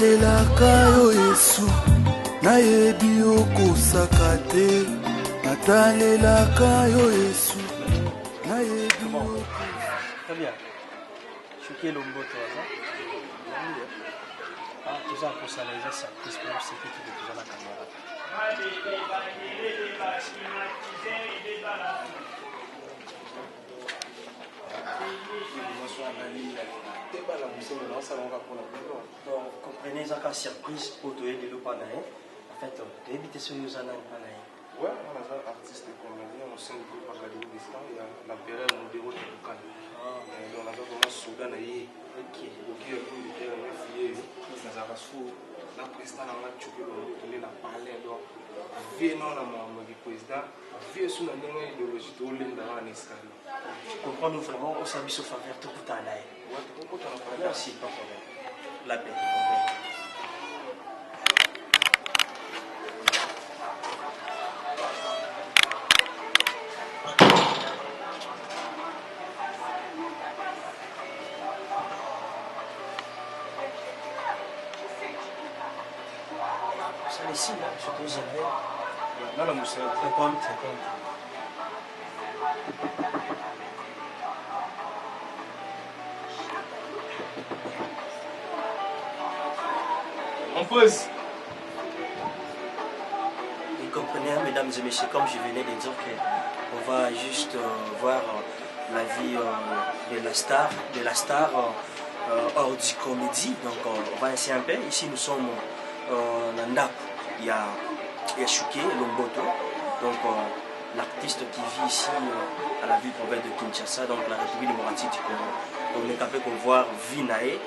natalelaka yo Yesu nayebi okosaka te natalelaka yo Yesu nayebi Très bien. Choqué Lomboto, ça? Ah, tout ça pour ça, les ça, plus pour ce qui est toujours la caméra. Donc, comprenez ça comme surprise pour te aider le panaï. En fait, tu évites ce que nous avons panaï. Ouais, on a un artiste comédien au sein du groupe Académie d'Islam, il y a l'empereur Modéro de Boukan. On a vraiment Soudan et qui est militaire, un fier, la présidente a choqué le tourné la parler donc venant la maman du président vieux sous la même idéologie de l'Inde dans l'escalier. Comprends-nous vraiment, on s'habille sur faveur tout le temps là. Ouais, tu comprends pas. Merci, pas de problème. La paix. Ça ici, là, je te dirais. Là, la mousse, Très compte. on pose. Vous comprenez, mesdames et messieurs, comme je venais de dire qu'on va juste voir la vie de la star hors du comédie. Donc on va essayer un peu. Ici nous sommes en Ndap. Il y a Chouké Lomboto, donc l'artiste qui vit ici à la ville province de Kinshasa, donc la République démocratique du Congo. Donc on est capable de voir Vinae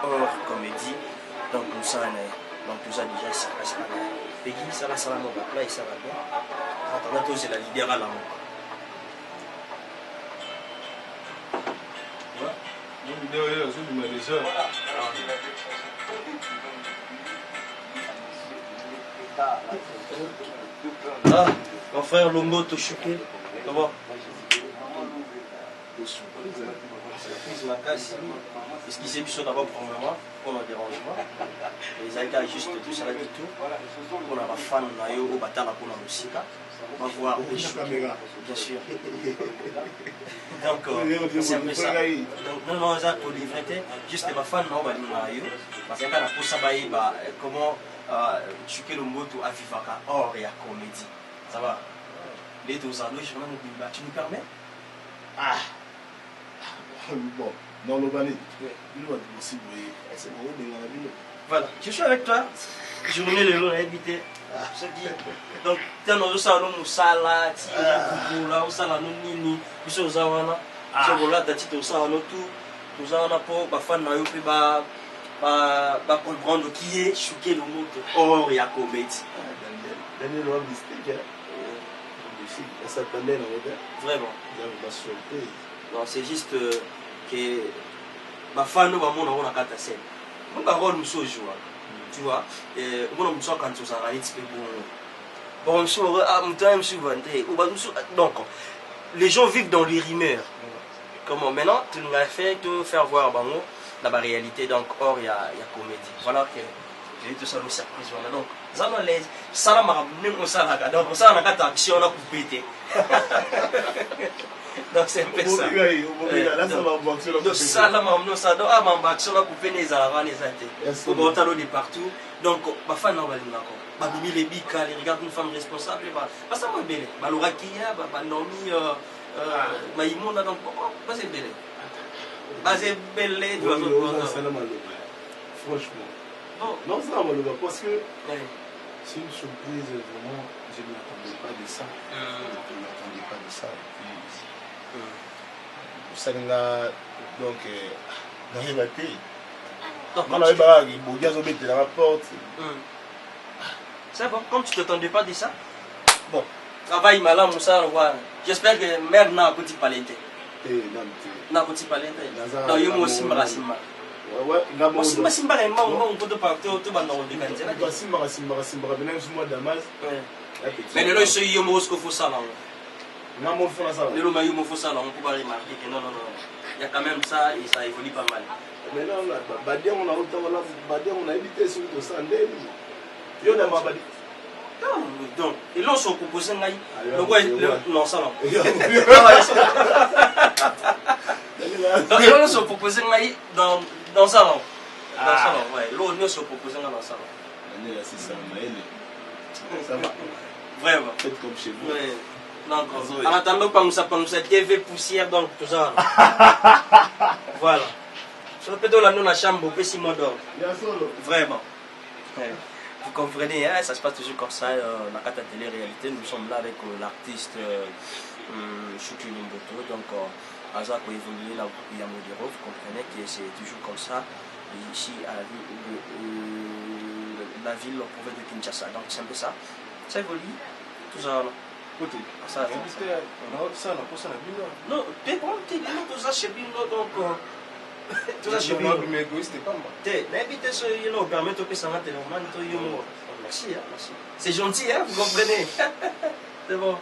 hors comédie. Donc nous sommes donc tout ça déjà c'est pas Peggy ça va ça va mon là et ça va bien. Attends toi c'est la leader à la main. Ah, mon frère Lomboto choqué. Comment? Surprise ma casse. Excusez moi d'abord premièrement pour le dérangement. Les aïgas juste tout ça du tout. On a un fan au batala pour la musique. On va voir bien sûr. Donc c'est un peu ça. Donc non ça pour livrer juste ma fan on va dire parce que quand on ça va comment Chouké Lomboto à vivaka or et à comédie. Ça va. Les deux anneaux je m'en tu nous permets? Ah. Bon, dans le banné, il doit être possible. C'est bon, voilà, je suis avec toi. Journée de l'eau invité. Donc, tu as nos salons, nous salons, nous salons, nous sommes là, nous avons tout. Nous avons pour fan comprendre qui est Chouké Lomboto. Or, il y a comédie. Daniel va mystère. Ça s'attendait vraiment. Non, c'est juste que ma fan va mon avoir la carte à scène. Mon parole nous joue, tu vois. Et on a besoin quand on a un petit peu bon sur un time suivant. Donc les gens vivent dans les rumeurs. Comment maintenant tu nous as fait te faire voir bango la réalité. Donc or il y a comédie. Voilà que j'ai eu tout ça une surprise voilà. Donc ça m'a les ça m'a ramené au salaga. Donc ça on a quatre actions on a coupé. Donc c'est un peu ça. Donc ça là maintenant ça doit avoir un action là couper les alavants les athées. Pour monter de partout. Donc ma femme n'a pas dit d'accord. Bah mimi les bika les regarde une femme responsable bah ça m'a belle. Bah Laura Kia bah Nomi Maïmona donc bah c'est belle. Bah c'est belle tu vois. Franchement. Non ça m'a le parce que c'est une surprise vraiment. Je ne m'attendais pas de ça. Je ne m'attendais pas de ça. Ça donc dans la pays. On avait pas il la porte. C'est bon, comme tu ne t'attendais pas de ça. Bon, travail malin, Moussa, j'espère que mère n'a pas de palette. N'a pas de palette. Non, il y a aussi ma racine. Ouais, Simba est mort, on peut pas tout bande de Ganzela. Simba, même si moi Damas. Mais le lois il faut ça là. Non, mon frère ça. Le lois il faut ça là, on peut pas remarquer que non. il y a quand même ça et ça évolue pas mal. Maintenant, on a évité sur le sandé. Donc, et là, on se propose un aïe. Non, ça non. Donc, là, on se propose un aïe dans le salon. Dans le salon, ouais. Là, on se propose un dans le salon. Ça va. Vraiment. Faites comme chez vous. Ouais. Donc, en attendant, comme ça, TV poussière, donc tout ça. Voilà. Je peux dans la chambre, on peut s'y m'endormir. Vraiment. Ouais. Vous comprenez, hein, ça se passe toujours comme ça, la carte à télé-réalité. Nous sommes là avec l'artiste Chouki Limboto. Donc, Azak a évolué là où il y a Modero. Vous comprenez que c'est toujours comme ça. Ici, à la ville, la province de Kinshasa. Donc, c'est un peu ça. Ça évolue. Tout ça. Côté. Ça non, t'es bon, tout ça chez Bino, donc. Tout ça chez Bino. Mais égoïste, pas moi. N'invitez ce yélo, permettez que ça m'a tellement. Merci, hein, merci. C'est gentil, hein, vous comprenez. C'est bon.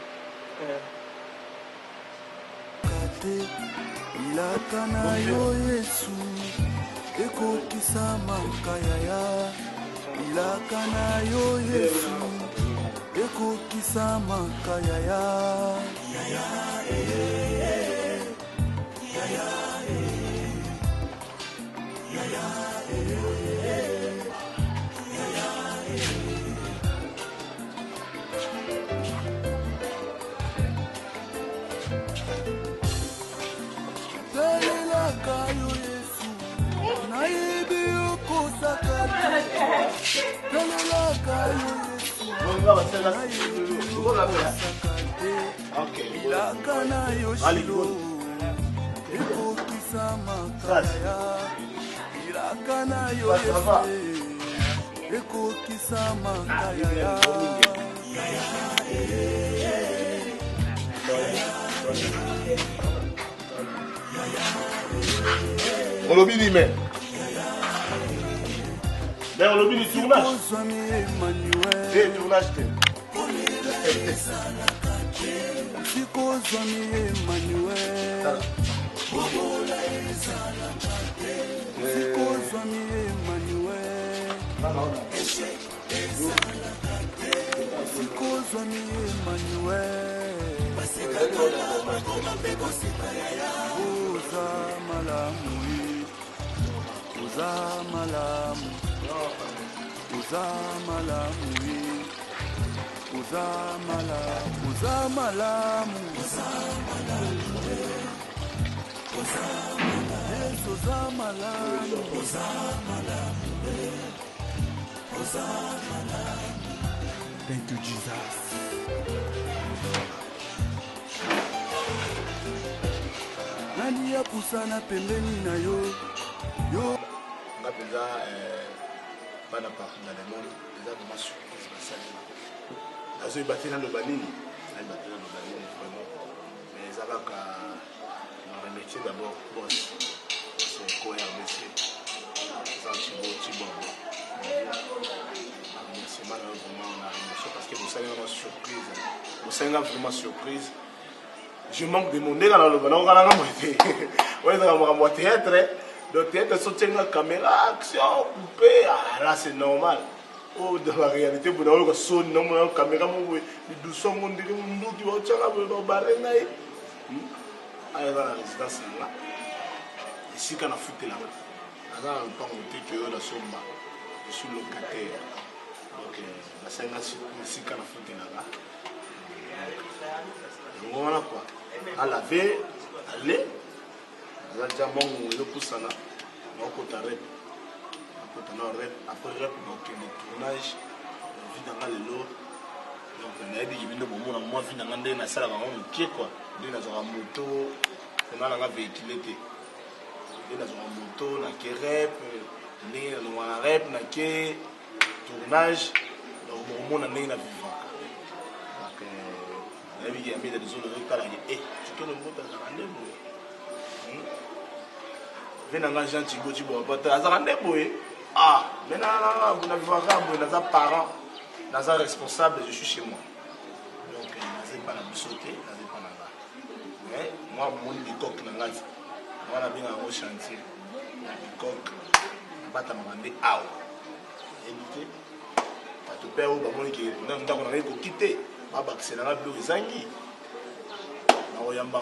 Ilakana yo Yesu ekokisa makayaya ilakana yo Yesu ekokisa makayaya yaya yaya On l'a dit, mais on l'a dit, tournage. C'est tournage. Thank you, Jesus. Nani ya kusana pembeni na yo yo Ngapeza bana par dans le monde déjà de ma surprise basalima azo ibatena no banini ibatena no banini vraiment mais ça va ka on remercier d'abord boss c'est quoi monsieur ça Thibaut merci malheureusement on a remercié parce que vous savez vraiment surprise vous savez vraiment surprise je manque de monde dans le ballon on a moitié ouais dans la moitié théâtre donc théâtre sortir la caméra action coupé ah là c'est normal oh dans la réalité vous n'avez pas son nom la caméra mon doucement on dirait on dit on tient là on barre naï ah la résidence là ici quand on a foutu là alors on pas monter que la somba je suis locataire donc la scène ici quand on a foutu là donc voilà quoi à laver aller déjà mon le poussana on peut t'arrêter après rep donc le tournage vie dans le lot donc on a dit qu'il y a des moments moi vie dans le na sala on qui quoi de na zora moto on a la véhicule de na zora moto na qui rep ni na rep na qui tournage donc moment na na vivant donc la vie qui a mis des zones de kala et tu connais le mot dans rendez-vous venanga Jean Thibaut Bata azaka ndeboye ah maintenant vous n'avez pas quand dans un parent dans un responsable je suis chez moi donc n'azé pas la sauter n'azé pas là mais moi mon époque na ngati wana benga yango chantier coq batamaka nde awa yebi te bato mpe oyo bamoniki ndako nanga ekoki te babakiselanga biloko ezangi nakoyamba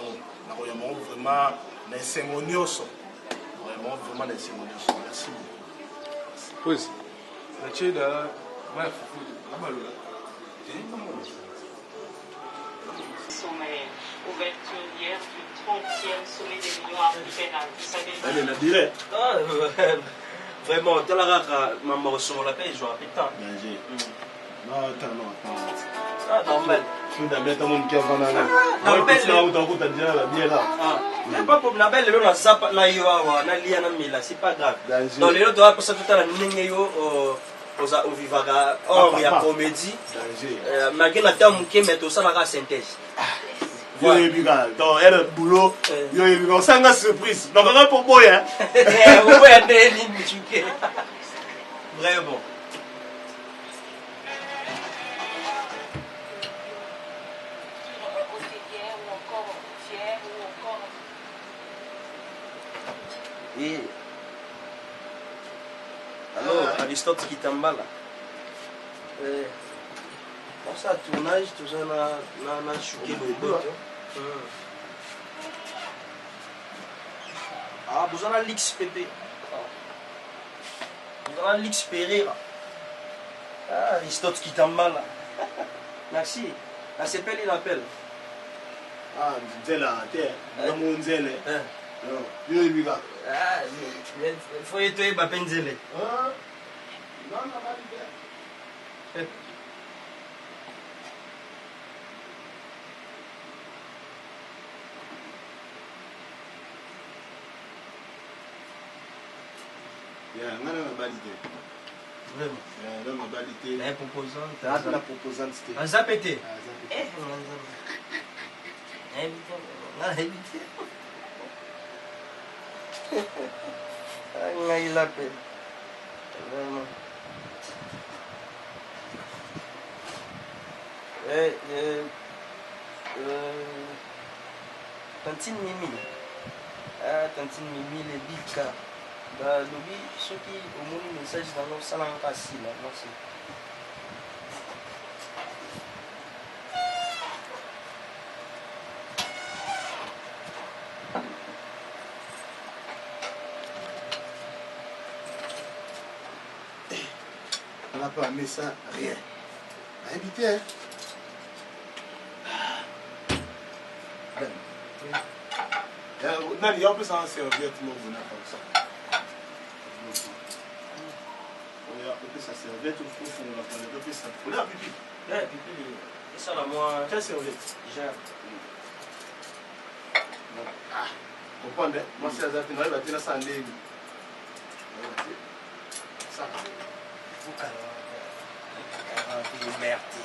yango vraiment na esengo nyonso nakoyamba yango vraiment na esengo nyonso merci Pois, na tcheda, mais abalola. Sommet, ouverture hier du 30e sommet des Millions africaines. Vous savez, allez, la direct. Vraiment, tu as maman sur la paix, je me rappelle tant. non Ah, normal. Pas pour la belle, le zap, na yoa, na lia na mila, c'est pas grave. Dans les autres, pour ça tout à l'heure, n'engeyo au vivaga, or il y a comédie. Malgré la dame qui met tout ça dans la synthèse. Yo ebiga donc elle boulot yo ebiga sanga surprise donc on pour boy hein vous pouvez aller limiter vraiment et alors Aristote qui t'emballe pour ça tournage tout ça na choqué le dos ah vous en avez l'XPP vous en avez l'XPR ah Aristote qui t'emballe merci la CPL il appelle ah nzela te ngamo nzele yo ebiga ah il faut étoyer bapenzele ah non non pas ngana mabalité vraiment la mabalité la proposante la proposante c'était un zapété eh on a évité il appelle vraiment Tantine Mimi Tantine Mimi les bika lobby ceux qui au moins message dans nos salons facile merci on n'a pas mis ça rien à éviter nani yaw pesa en serviette mo vona comme ça oya pesa serviette faut fonga pour pesa ola pipi pipi ça la moi quelle serviette déjà ah comprendre moi c'est ça na ba tina sa ndeni ça merde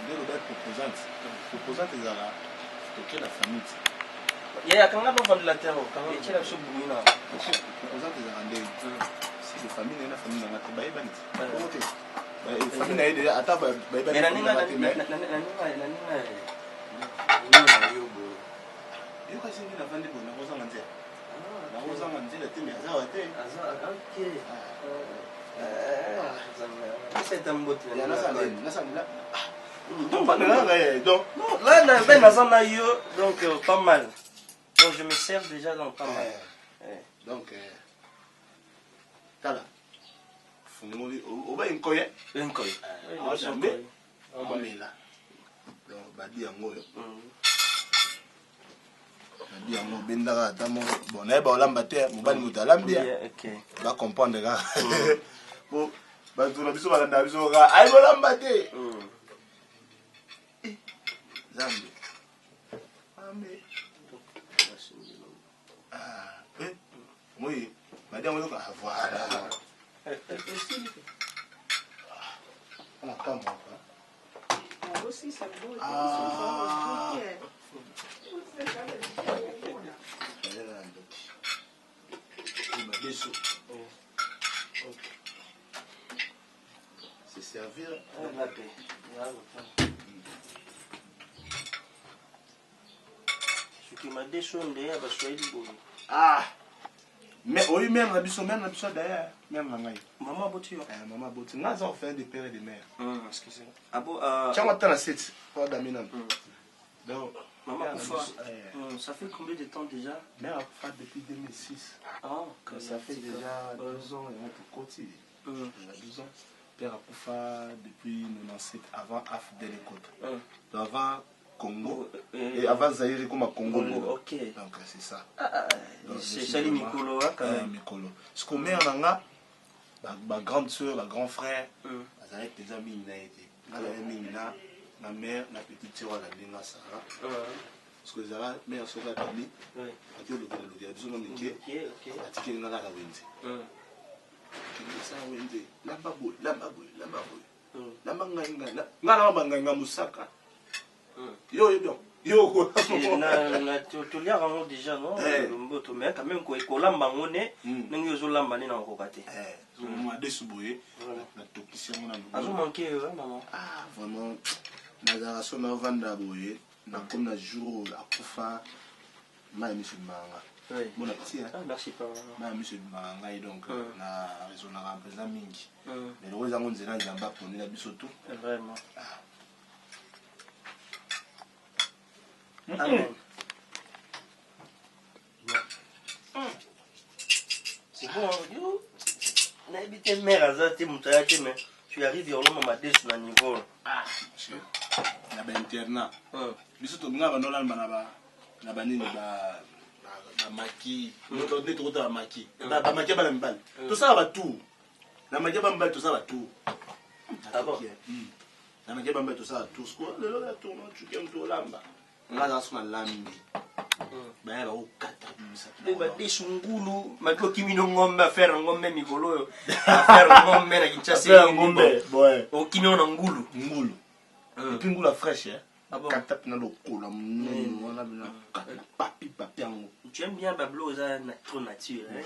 ndelo ba proposante ezala toke la famille ya kanga no vendre la terre kanga ekela so bumina proposante ezala ndeni si le famille na famille na te bayebani te famille na yede ata bayebani na ninga yo kasi ngina vandi bona kozanga nzela na kozanga nzela te mais azawa te ok c'est un beau truc donc là ben nazana yo donc pas mal donc je me sers déjà dans pas mal donc tala fungoli oba inkoye inkoye jambe amela donc badi yango yo badi yango bendaka ata mo bon nayeba olamba te mobali moto alambi ba comprendre kaka po bato na biso balanda biso kaka ayi bolamba te zambe ambe oui madame on va voilà on a comme ça aussi ça beau c'est servir la paix ma descendre à Baswahili. Ah, mais oui, même la biso d'ailleurs, même la ngaï. Maman Botu. Maman Botu, nous avons fait des pères et des mères. Excusez-moi. Ah bon, tiens, on la 7, pas d'Aminam. Donc, Maman Koufa, ça fait combien de temps déjà? Mère Koufa depuis 2006. Ah, ça fait déjà 12 ans et on peut continuer. 12 ans. Père Koufa depuis 97, avant AFDEL Côte. Avant Congo et avant Zaïre comme à Congo. Ok. Donc c'est ça. C'est les Mikolo, quand même. Mikolo. Ce qu'on met en anga, ma grande soeur, ma grand frère, avec des amis, ma mère, ma petite soeur, la Lina Sarah. Parce que Zara, mère soeur, la famille, elle a dit que besoin de métier, elle a dit qu'elle a la Wendy. Ça Wendy, la babou, la babou, la babou. La manganga, la manganga Moussaka. Yo, yo, tu l'as vraiment déjà, non? Mais quand même, quand il a mangone, nous avons l'ambani dans le côté. On a désouboué, la toxique. On a manqué, maman. Ah, vraiment, Nazara Sona Vandaboye, na comme na jour la Koufa, ma monsieur Manga. Bon appétit. Merci, papa. Ma monsieur Manga, et donc, na raison na présent mingi. Mais le rose à mon zélan, il y a un bas pour nous la bisoto. Vraiment. Amen. C'est bon, on a habité mère à Zati Moutayaki, mais tu arrives au moment de sur le niveau. Ah, monsieur. Il y a un internat. Bisoto, on a un banini, un maquis. On a un maquis. Un maquis, un bal. Tout ça va tout. La maquis, un bal, tout ça va tout. Ah bon? La maquis, un bal, tout ça va tout. Le lot de tournoi, tu aimes tout là-bas. On a un lambi. Ben, elle a au 4 ans. Des sungulu, ma kokimino ngombe, faire un ngombe mikolo, faire un ngombe, na kichase un ngombe. Ouais. Au kimino na ngulu. Ngulu. Et puis ngulu fraîche, hein. Ah bon? Quand tape dans le cou, là, on a papi, papi, tu aimes bien Bablo, ça trop nature, hein?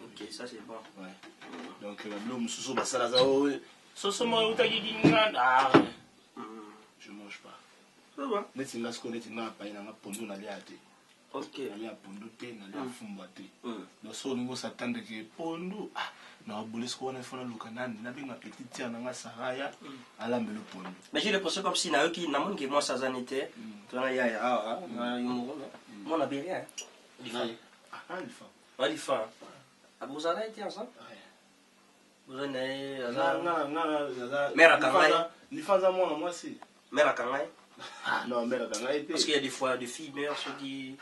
Ok, ça c'est bon. Ouais. Donc, Bablo, Moussou, Bassalaza, Soso, moi, ah, je mange pas. Ça va? Neti nga sko neti nga pa ina nga pondo na lia te. Ok. Na lia pondo te na lia fumba te. No so ningo s'attendre que pondo ah na bouler sko na fona luka nani na benga petite tia na nga saraya ala mbelo pondo. Mais j'ai l'impression comme si na eux qui na mon que moi ça en était. Tu na ya na yumo. Moi na bien. Ah il fa. Ouais, il fa. Ah vous avez été ensemble? Vous en avez mère Kangai. Ni faza moi si. Mère Kangai. Ah non, mère Kangai. Parce qu'il y a des fois des filles mères ceux qui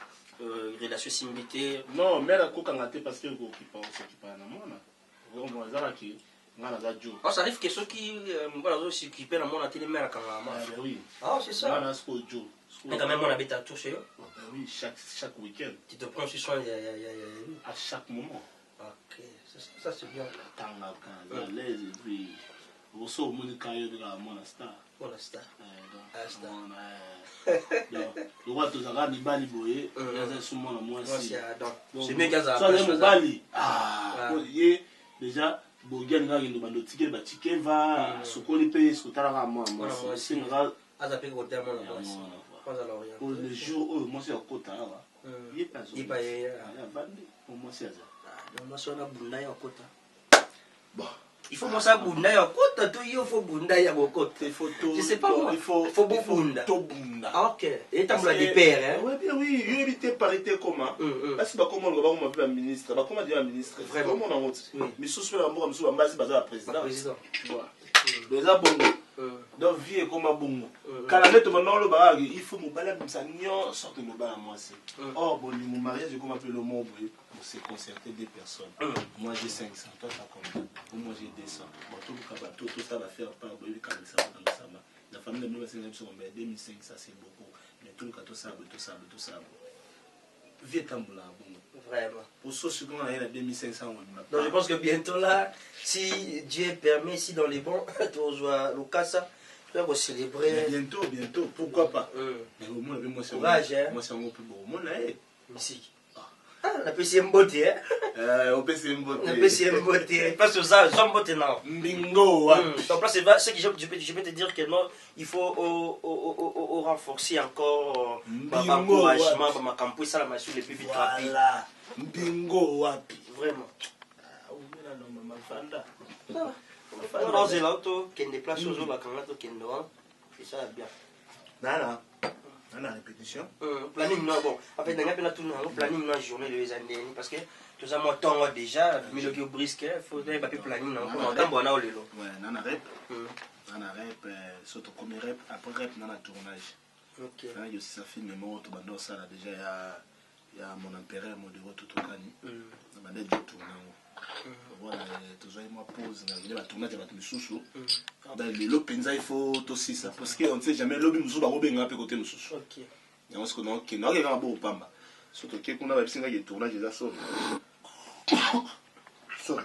relation similité. Non, mère Kokangate parce que ko qui pas na mona. On va zala ki ngana za jo. Oh, ça arrive que ceux qui voilà aussi qui perdent mon télé mère Kangai. Oui. Ah, c'est ça. Ngana sko jo. Mais quand même on habite à toucher. Oui, chaque week-end. Tu te prends sur soin à chaque moment. Ok, ça c'est bien. Tangaka, à l'aise et puis aussi au monde quand il y a mon star. Mon star. Donc, le roi de Zara ni bali boye, il y a ce moment moi aussi. C'est mieux qu'à ça. Ça bali. Ah, déjà Bogen ga ngi bando ticket ba ticket va sokoli paye sotala ga moi moi singa azape ko terme na moi. Pour le jour où moi c'est à côté là. Il pas il pas il pour moi c'est ça. Moi c'est na bunda ya kota. Bon, il faut moi ça bunda ya kota tout il faut bunda ya kota. Il faut tout. Je sais pas moi. Il faut bunda. Tout bunda. OK. Et t'as de père hein. Oui bien oui, il éviter parité comment. Parce que comment on va m'appeler ministre, bah comment dire ministre. Vraiment on honte. Mais sous la mort sous ambassade baza président. Voilà. Déjà bongo. Donc vie comme bongo. Quand la mettre maintenant le bagage, il faut me balader comme ça nyo sorte me balader moi c'est. Oh bon mon mariage comme appelle le mot pour se concerter des personnes. Moi j'ai 500, toi t'as combien? Moi j'ai 200. Bon tout ça va faire pas boy quand ça va. La famille de nous c'est 2500 ça c'est beaucoup. Mais tout le cas tout ça. Vie tamboula bongo. Vraiment. Pour ceux qui ont 2500 donc je pense que bientôt là, si Dieu permet, si dans les bons, tu vas le cas ça, tu vas célébrer. Bientôt, pourquoi pas. Mais au moins, moi c'est courage, hein. Moi c'est un peu beau. Moi là, musique. La PCM beauté, hein? Au PCM beauté. La PCM beauté. Parce que ça, j'aime beauté, non. Bingo, Donc là, c'est ce que je peux te dire que non, il faut renforcer encore l'encouragement, ma campagne, ça, la machine, les plus vite rapide. Voilà. Bingo, wapi. Vraiment. Ah, On a l'auto qui déplace aux autres, qui est ça bien. Nana. La répétition. Planning, non, bon. En fait, on a tout le planning, non, journée de les années. Parce que tout ça, moi, temps déjà, mais le qui est brisque, il faut des planning, non. On a le lot. Ouais, nana rep. Nana rep, surtout comme rep, après rep, nana tournage. Ok. Il y a aussi sa fille, mais moi, ça, là, déjà, il y a mon empereur, mon dévot, tout au Kani. On a des tournages. Voilà, toujours moi pause, il va tourner avec mes sous-sous. Il faut aussi ça, parce qu'on ne sait jamais, l'objet nous va rebenga un peu côté nous sous. Ok. Et on se connaît, qui n'a rien à voir au Pamba. Surtout qu'on a aussi un tournage des assauts. Sorry.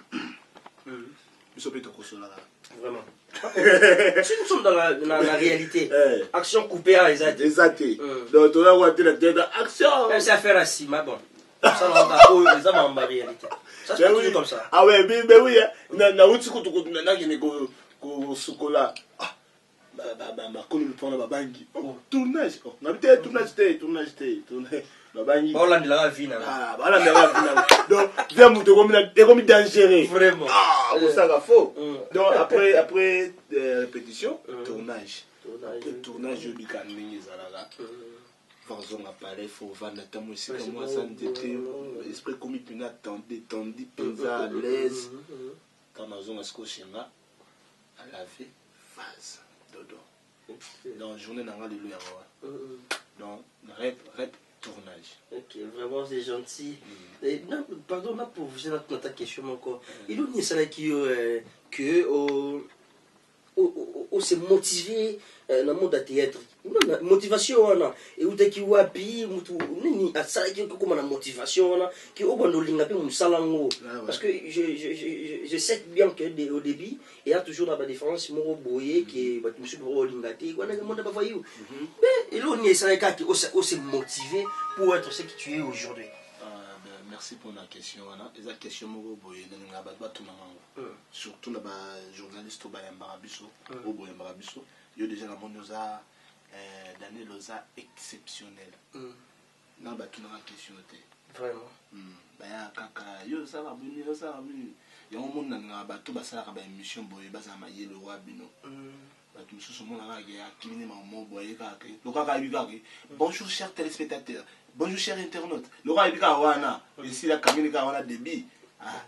Nous sommes plutôt consolés là. Vraiment. Si nous sommes dans la réalité, action coupée à exact. Exact. Donc, on a voité la tête d'action. C'est affaire à Sima, bon. Ça, on a ça en réalité. Ça se passe toujours comme ça. Ah ouais, mais oui, na uti kutu na ngene ko sukola. Ah, ba ko nous prendre babangi. Oh, tournage. Oh, na bité tournage. Babangi. Ba Hollande la vie na. Ah, ba Hollande la vie na. Donc, viens muto comme dangereux. Vraiment. Ah, ça va faux. Donc après répétition, tournage. Tournage je bika ningi zalala. Faisons appareil, il faut vendre la musique, moi ça me esprit comme il détendu, pensa à l'aise. Quand nous avons scotché là, à laver, phase, dodo. Dans la journée, on a le donc, rep, tournage. Ok, vraiment c'est gentil. Non, pardon, pour vous notre question encore. Il y a ça qui que c'est motivé dans le monde de théâtre. Motivation wana et utaki wapi mutu nini asala ki ko na motivation wana ki obando linga pe musala ngo parce que je sais bien que au début il y a toujours la différence mo boye qui ba monsieur pour linga te wana ke monde ba voyou mais il on est ça qui aussi motivé pour être ce que tu es aujourd'hui. Merci pour la question wana eza question mo boye linga ba tout na surtout la journaliste ba yamba biso o boye yamba biso yo déjà la monde nous a Daniel Loza exceptionnel. Non, bah tu n'as pas question. Vraiment. Bah kaka, yo ça va venir, ça va venir. Il y a un monde dans bah tout bah ça va émission boy bah ça m'a yé le roi bino. Bah tout ce monde là qui a kiné maman boy kaka. Le kaka il kaka. Bonjour chers téléspectateurs. Bonjour chers internautes. Le roi il kaka wana. Ici la camine kaka wana débit. Ah.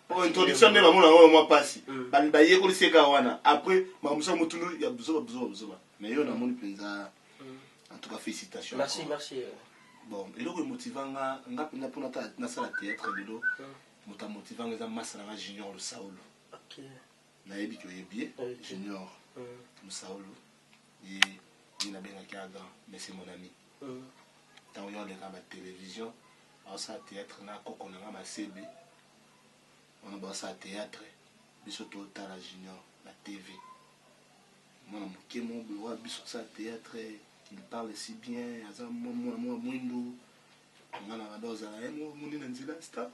Pour introduction de maman là moi passe. Bah il bah yé ko le wana. Après maman ça mutulu il y a besoin. Mais il y a un monde qui en tout cas félicitations. Merci. Bon, et le motivant nga pour na sala théâtre lelo mota motivant nga masala junior le Saoul. OK. Na yebi ko yebi junior le Saoul. Et il n'a bien qu'à grand mais c'est mon ami. Tant on regarde la télévision, on sa théâtre na koko na ma CB. On va sa théâtre biso total la junior la TV. Moi mon bureau biso sa théâtre. Il parle si bien, moi, on a dans un star,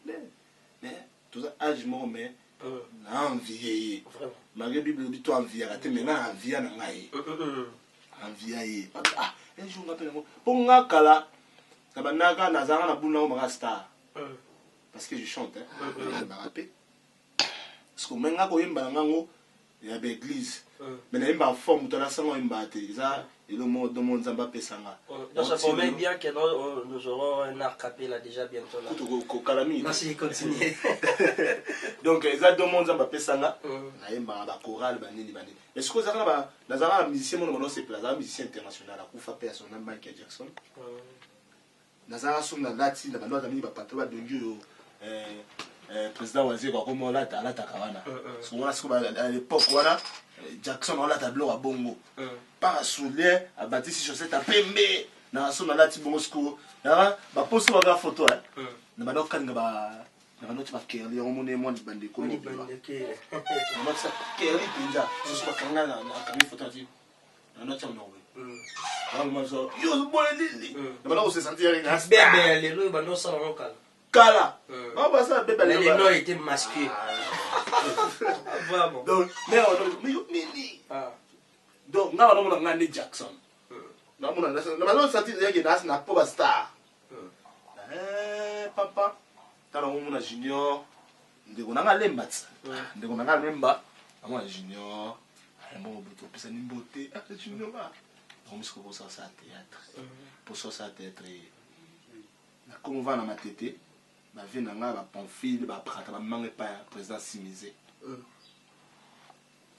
mais tout ça, âge, mais envie. Malgré Bible, dit toi envie, mais là, envie, envie. Ah, un jour, on appelle moi. Pour moi, Kala, Nabanaka, Nazara, Nabouna, Mara star. Parce que je chante, je me rappelle. Parce que maintenant, quand il y a des églises. Mais il y a une forme de la sangle, il y a le monde de mon Zamba Pesanga. Donc ça promet bien que nous aurons un art capé là déjà bientôt. Merci, continuez. Donc il y a deux mondes Zamba Pesanga, il y a un choral, mais ce que vous avez, un musicien, un musicien international, il faut faire son nom Michael Jackson. Nazara son lati, na bando zamini ba patrouille de Dieu. Président Wazir kwa komo la takawana. Souvent à l'époque voilà Jackson on la tableau à bongo. Pas soulier à bâtisse chaussette à pembe. Na son la ti bongo sko. Na ba poste wa photo hein. Na ba dokanga na ba noti ba keri on mone mo bande ko mo. Na ba sa keri pinza. Je suis pas kanga na kami photo ti. Na noti on Yo, boy, Lili. On se sentir une Bébé, les loups, ils sont en calme. Kala. On va ça, bébé. Les noms étaient masqués. Vraiment. Donc, mais donc, now on a Jackson. On sentir que na pop star. Papa. Tala on a junior. Ndeko nanga lemba tsa. Ndeko nanga lemba. Moi junior. Bon, buto pesa ni beauté. Ah, junior ba. On me trouve ça théâtre. Pour ça théâtre. Na comme on va na matete. Ba vie nanga ba pamphile ba prata ba mangue pa président Simizé.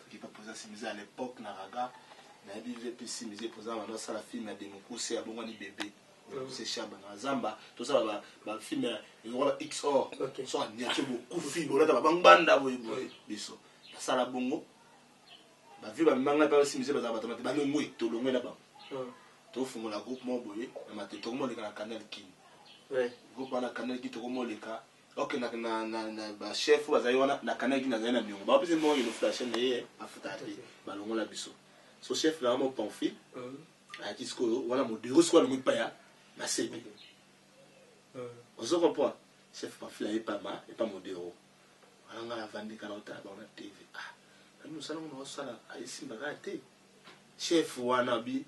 Qui pas président Simizé à l'époque na raga. Na bivé puis Simizé président na ça la film na Demuku c'est abongo ni bébé. C'est Chaba na Zamba. Tout ça ba film Eurola XO. So ni ache beaucoup film on ta ba banda boy biso. Ça la bongo. Ba vie ba mangue pa Simizé ba za ba tomate ba no ngwe to longwe na ba. To fungola groupe mo boye na matete to mo le kana canal king. Groupe na canal qui to mo le ka. Ok na ba chef wa zayona na canal qui na zayona miongo. Ba pese mo ile flash na ye afutati ba longola biso. So chef là mo pamphile. A kisko wala mo de reçoit le pa ya na sebi. On se comprend. Chef pamphile pas ma et pas modéro. Wala nga vandi kana ota ba na TV. Ah. Nous ça on sala ai simba gate. Chef wana bi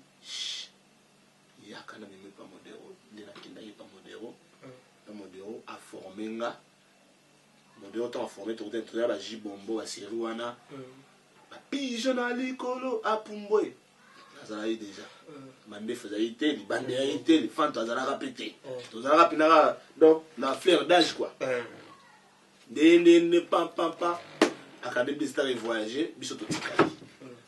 ya kana mimi pas modéro, ndina kinda pas modéro. Pas modéro a formé nga. Modéro tant formé tout être la jibombo a série wana. Ba pigeon ali kolo a pumbwe. Azala yi déjà. Mande faisait li bande été li fanta azala répéter. To azala rapinara donc la fleur d'âge quoi. Ndende pam Académie des stars et voyager biso to tikali.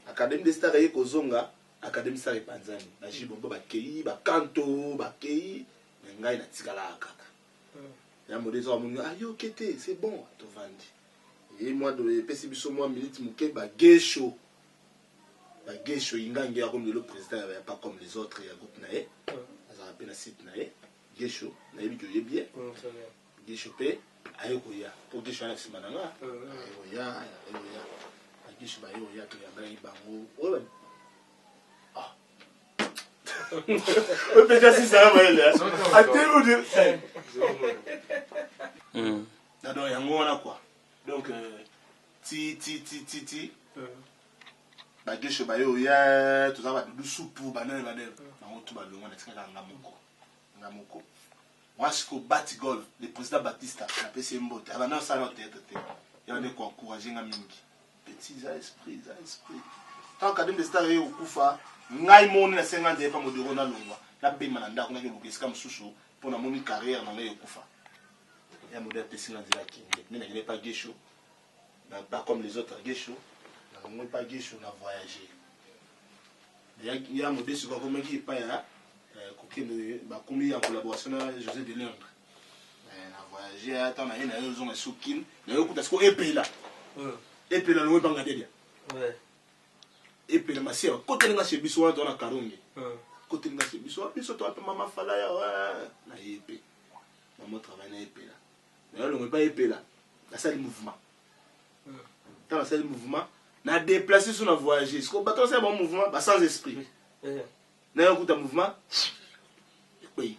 Académie des stars et kozonga. Académie Sare Panzani, na jibombo ba kei, ba kanto, ba kei, ngai na tikala kaka. Ya modezo amunga, ayo kete, c'est bon, to vandi. Et moi de pesi biso moi minute muke ba gesho. Ba gesho ingangi ya comme le président ya pas comme les autres ya groupe nae. Azara pe na site nae. Gesho, na yebi que bien. Gesho pe ayo ko ya. Pour gesho na simananga. Ayo ya. Ba gesho ba yo ya to ya ngai bango. Ouais. On peut dire si ça va là. À tel ou deux. Donc yango wana quoi. Donc ti. Ba gesho ba yo ya tout ça va du soupe banane. Bango tout ba longa na tika ngamoko. Moi je ko Batigol, le président Batista na PC Mbote. Abana ça na tête. Il y a des ko encourager nga mingi. Petit esprit. Tant qu'Académie des stars est au Koufa, ngai moni na 50 pas modéro na longwa. Na bema na ndako na ke bokesika mususu pour na moni carrière na ngai Koufa. Ya modèle pesi na nzela kinde. Mais na pas gesho. Na pas comme les autres gesho. Na moi pas gesho na voyager. Ya modèle sur comment qui pas ya kokene ba komi en collaboration avec José de Londres. Na voyager ata na ina yo zonga sukin. Na yo kuta sko epela. Epela lo banga delia. Ouais. Et puis le massif, quand on a chez Bissou, on a Karungi. Quand on a chez Bissou, Bissou, tu as maman Falaya, na épée. Maman travaille na épée là. Mais on n'est pas épée là. La salle mouvement. Dans la salle mouvement, on a déplacé sur la voyager. Ce qu'on bâton, c'est un bon mouvement, sans esprit. On a un coup de mouvement. Oui.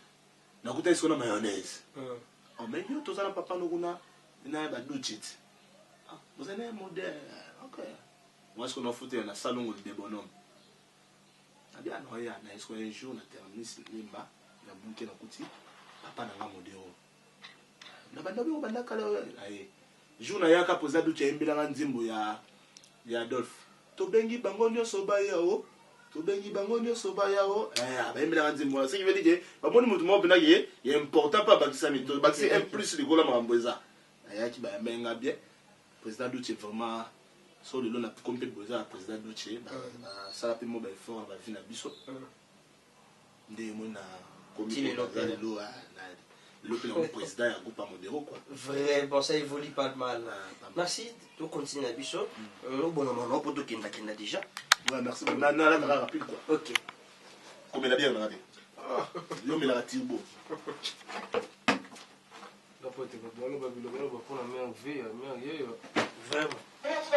On a un coup de mayonnaise. Oh, mais nous, tous les papa, nous avons un douchit. Vous avez un modèle. Ok. Moi, ce qu'on a foutu dans le salon des bonhommes. Il y a un jour, on a terminé ce limba, on a bouqué dans le coutil, papa n'a pas modéro. On a bandé au bandaka là. Jour, on a un posé d'où tu as un bilan d'imbo ya Adolphe. Tobengi bangonio soba yao. Tobengi bangonio soba yao. Ben bilan d'imbo. Ce qui veut dire que, bon, nous avons bien il est important pas bâtir mais bâtir un plus de gola maramboza. Il y a qui va bien. Président d'où tu es vraiment. So le long a comme besoin président Douché ça la peut mo ba fort va venir biso ndé mo na comité le président ya groupe modéro quoi vraiment ça évolue pas mal. Merci tu continues à biso bon non pour tout kinda déjà. Ouais merci na la rapide quoi. OK comme la bière là yo me la tire beau D'après tes gars, on va prendre la main en vie, vraiment. On ne peut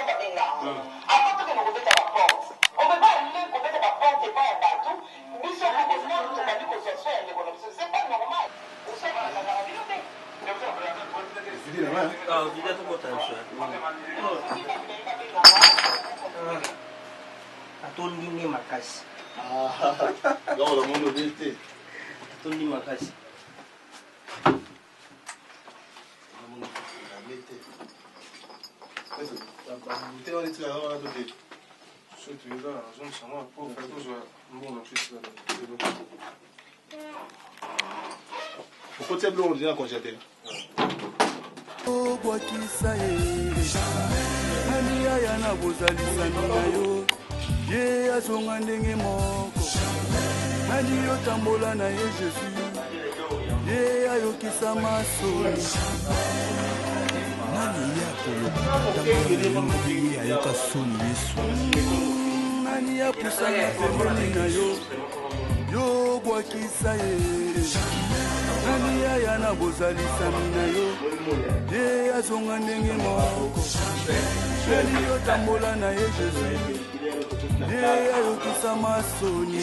pas aller commettre la porte, c'est pas un bateau. Ah, vidéo tout le temps. Atondi ni makasi. Donc le monde vérité. Atondi makasi. Pourquoi tu as bleu on dit à congélateur? obwakisa ye nani aya na bozalisani na yo ye azonga ndenge moko nani yotambola na ye Jésus ye ayokisa masoni nani ya koloba ye ayoka soni Yesu nani apusana pembeni na yo yobwakisa ye nani aya na bozalisani na yo ye azonga ndenge moko nani yotambola na ye Jésus ye ayokisa masoni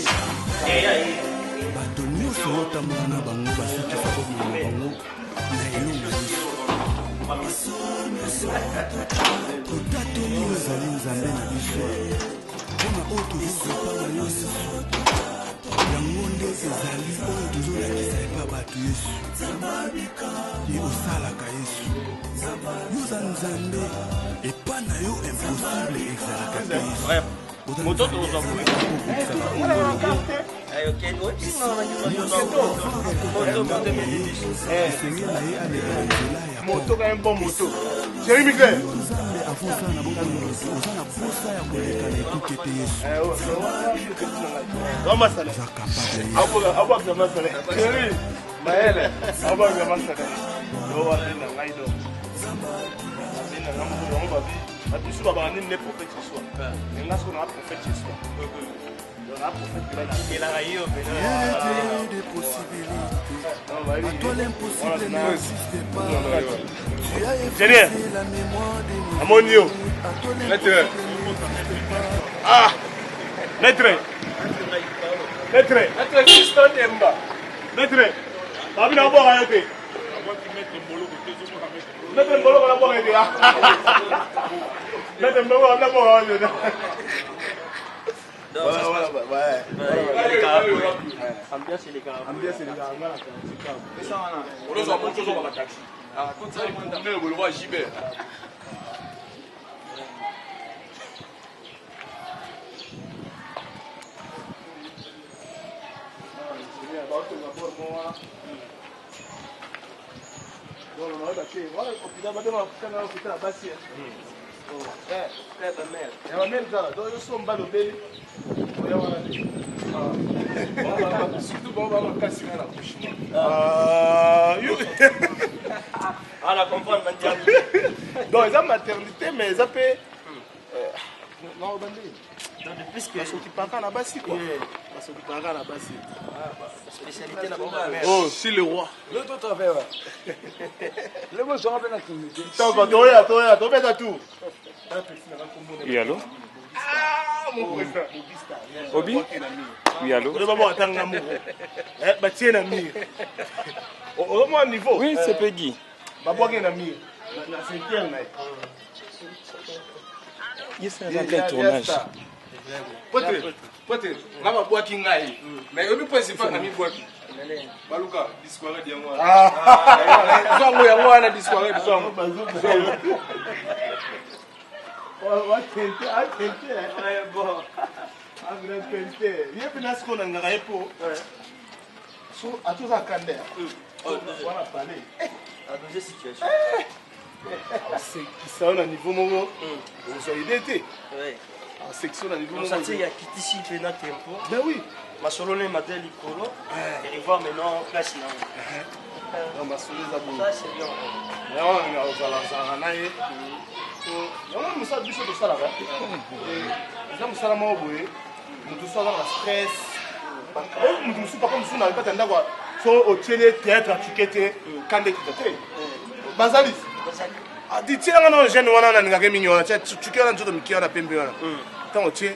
bato nyonso otambola na bango basukisa bomona bango na elonga biso kotatoli ozali nzambe na biso mpona oyo tozokopa na yo yango nde ezali oyo tozolakisa epa bato Yesu ye osalaka Yesu yoza nzambe epa na yo impossible ezalaka te Yesu moto tozwa moto quand même bon moto. Chéri Miguel. nzambe afosana bokono oza na posa ya koleka na ekuke te Yesu Ramasala. oza kapable Yesu Abak Ramasala. Chéri. Maëlle. Abak Ramasala. Do wa na ngai do. Abina ngambo yango babi. Atusu baba ni ne prophète ce soir. Nga so na prophète ce soir. On a prophète qui va na kela rayo Il y a des possibilités. À toi l'impossible n'existe pas. Tu as effacé la mémoire des mots. Amonio. À toi Maître. l'impossible n'existe pas. Ah. Maître. Maître. Maître Christian Demba. Maître. Babi na bo rayo te. Maître Mbolo na bo rayo te. Maître Mbolo na bo rayo te. Ambiance les gars. Ah, la comprendre maintenant. Donc, ils ont maternité, mais ils ont fait. Non, Depuis que parce qu'ils parlent à Bassi, quoi. Parce qu'ils parlent à Bassi. spécialité là-bas. Oh, si le roi. Le tout à fait, le mot sera bien activité. Toi, tout. Oui, allô? Ah, mon préféré. Obi? Oui, allô? On va voir attendre l'amour. Bah, tiens, ami. Au moins, niveau. Oui, c'est Peggy. Bah, boire un ami. C'est bien, mais. Yes, c'est un plein tournage. Peut-être, on va boire Kingaï. Mais le principal, ami boire. Baluka, discourage de moi. Ah, moi, on a discouragé de toi. Deuxième situation. C'est un niveau moment. Vous avez été. Oui. En section, à niveau On moment. s'attire à quitter ici pendant tempo. Ben oui. Ma solo ne m'a dit l'icolo. Et les voir maintenant place là. On m'a soulé ça pour. Ça c'est bien. On a un musala biso tosalaka eza mosala moko boye motu so aza na stress motu mosusu papa mosusu na kati ya ndako so otieli théâtre atike te kande kita te bazali titielanga na jeune wana nalingaka mingi wana tuki wana nzoto miki wana pembe wana ntango otie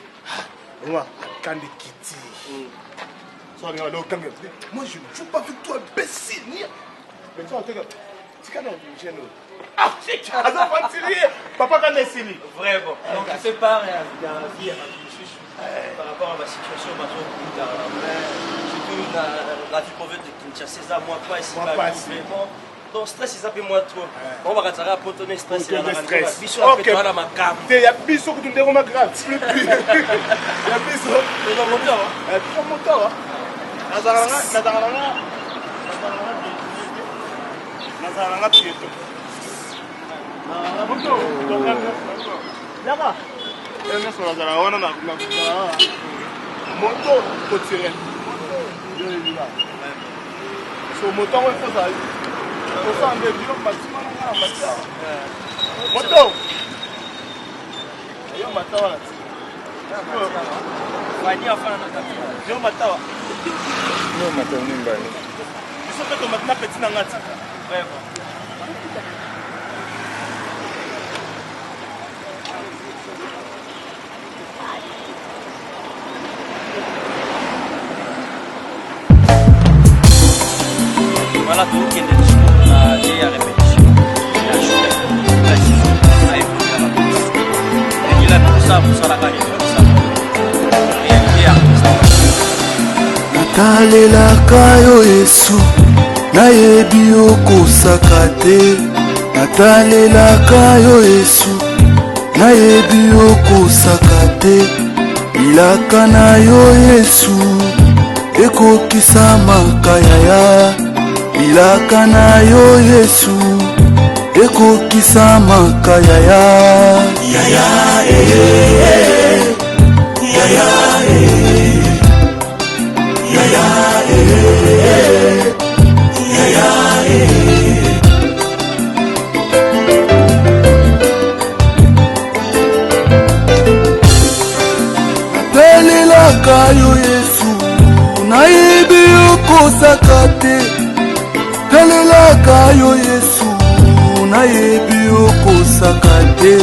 oma kande kiti so alinga okanga moi je ne joue pas avec toi imbécile mais tu vas Papa quand est Sili. Vraiment. Donc je fais part à la vie par rapport à ma situation, surtout la vie province de Kinshasa, moi pas ici, vraiment. Donc stress ils appellent moi trop. On va rentrer à potonner stress et la stress. Biso après toi la macam. Il y a biso que tu me ma grave. Il y a biso. C'est dans mon temps. Dans mon temps. Nazaranga pieto. Là-bas. Elle est sur la zarawana na moto côté. So moto on fait ça. On s'en est bien bâtiment na bâtiment. Moto. Yo matawa na ti. Wani afana na kati. Yo matawa. No matawa ni mbani. Biso peto maintenant petit na ngati. Vraiment. Voilà tout qui est à répétition. Il a tout ça pour ça la gagne. Natalelaka yo Yesu nayebi okosaka te. Natalelaka yo Yesu nayebi okosaka te. Bilaka na yo Yesu ekokisa makayaya. Bilaka na yo Yesu ekokisa makayaya. Yaya yaya Natalelaka yo Yesu nayebi okosaka te. Natalelaka yo Yesu nayebi okosaka te.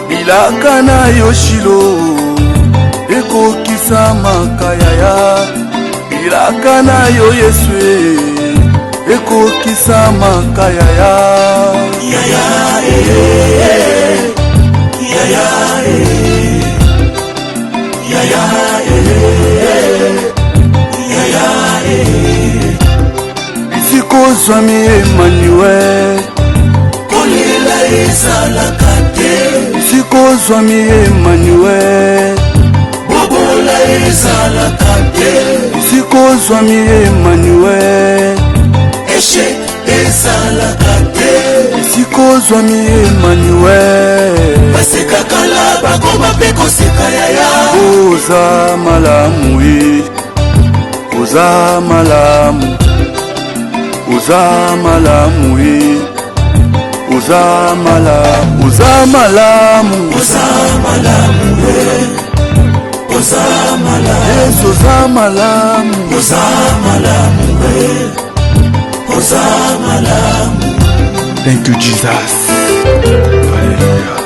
Bilaka na yo Shilo ekokisa makayaya. Bilaka na yo Yesu ekokisa makayaya. Yaya yaya Isikozwami Emmanuel kolela ezalaka te. Isikozwami Emmanuel bobola ezalaka te. Isikozwami Emmanuel échec ezalaka te. Isikozwami Emmanuel basekakala bakoma mpe koseka yaya. Oza malamu ye, oza malamu, oza malamu ye, oza malamu, oza malamu, oza malamu ye, oza malamu, yes oza malamu, oza malamu ye, oza malamu. Thank you Jesus. Hallelujah.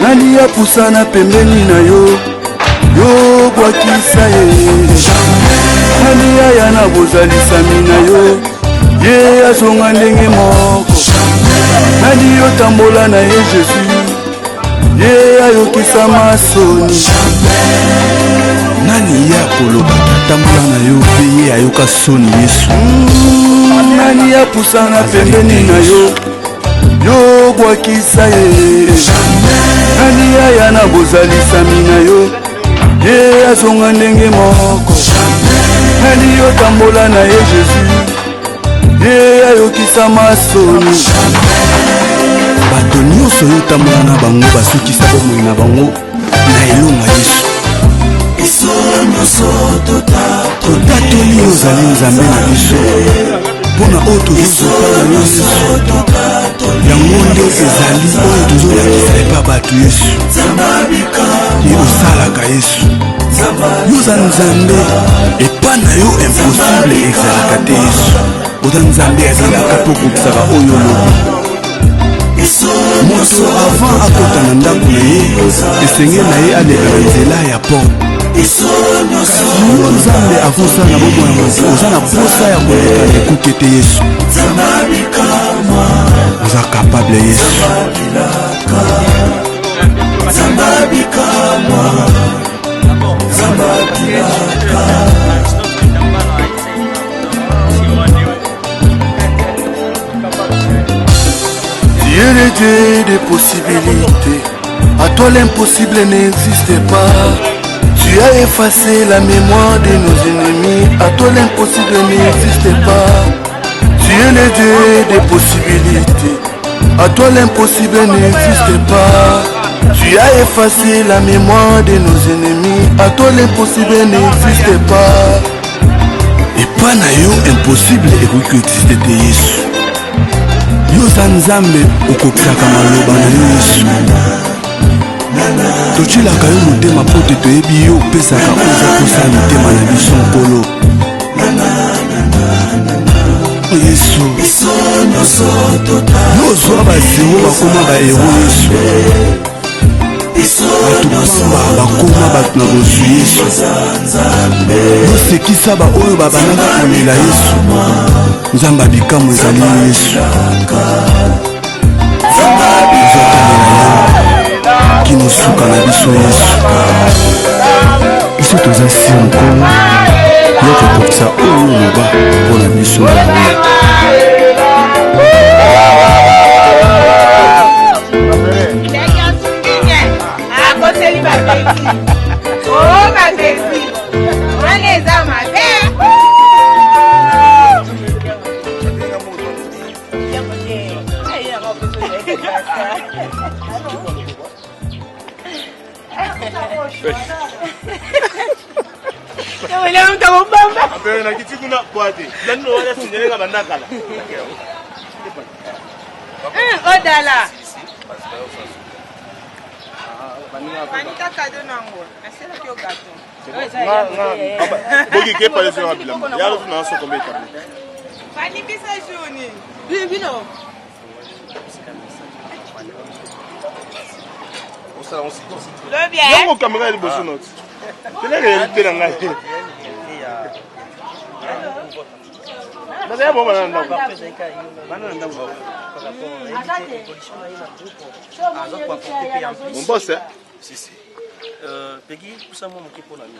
Nani apusana pembeni na yo yo bwakisa ye. Nani aya na bozalisami na yo ye azonga ndenge moko. Nani yotambola na ye Jésus ye ayokisa masoni. Nani ya koloba tambola na yo pe ye ayoka soni Yesu. Nani apusana pembeni na yo yo bwakisa ye. Nani aya na bozalisami na yo ye azonga ndenge moko. Nani yotambola na ye Jésus ye ayokisa masoni. Bato nyonso yotambola na bango basukisa bomoi na bango na elonga Yesu. Biso nyonso totatoli ozali Nzambe na biso mpona oyo tozozopana yo Yesu. Yango nde ezali oyo tozolakisa epa bato Yesu ye osalaka Yesu. Yoza Nzambe epa na yo impossible ezalaka te Yesu. Oza Nzambe azalaka mpo kokisaka oyo olobi. Moto avant akota na ndako na ye esenge na ye aleka na nzela ya porte yo nzambe akosala na bomoi yango oza na posa ya koleka na ekuke te yesu oza kapable yesu Tu es le Dieu des possibilités. À toi l'impossible n'existe pas. Tu as effacé la mémoire de nos ennemis. À toi l'impossible n'existe pas. Tu es le Dieu des possibilités. À toi l'impossible n'existe pas. Tu as effacé la mémoire de nos ennemis. À toi l'impossible n'existe pas. Et pas na yo impossible ekoki existe te yesu yo za nzambe okokisaka maloba na yo yesu totilaka yo motema mpo te toyebi yo opesaka oza kosala mitema na biso nkolo yesu yo ozwa bazero bakoma baero yesu bato pamba bakoma bato na bozwi yesu yosekisa baoyo babanaka kolela yesu nzambe abikamu ezali yesu ozotalela yo kinosuka na biso yesu biso toza sir nkolo yo kokokisa oyo oloba mpo na biso bango oh ma bébé, on les a ma Manita cadeau nango. Asela ki o gâteau. Bogi ke pale sur abila. Ya lo na so kombe ta. Fani bisa juni. Bino. Osala on sit. Lo bien. Yango kamera ile boso note. Tele réalité na ngai. Mas é bom bana ndako. Bana ndako. Mon boss, hein? Si. Peggy, tout ça, moi, mon pour l'ami.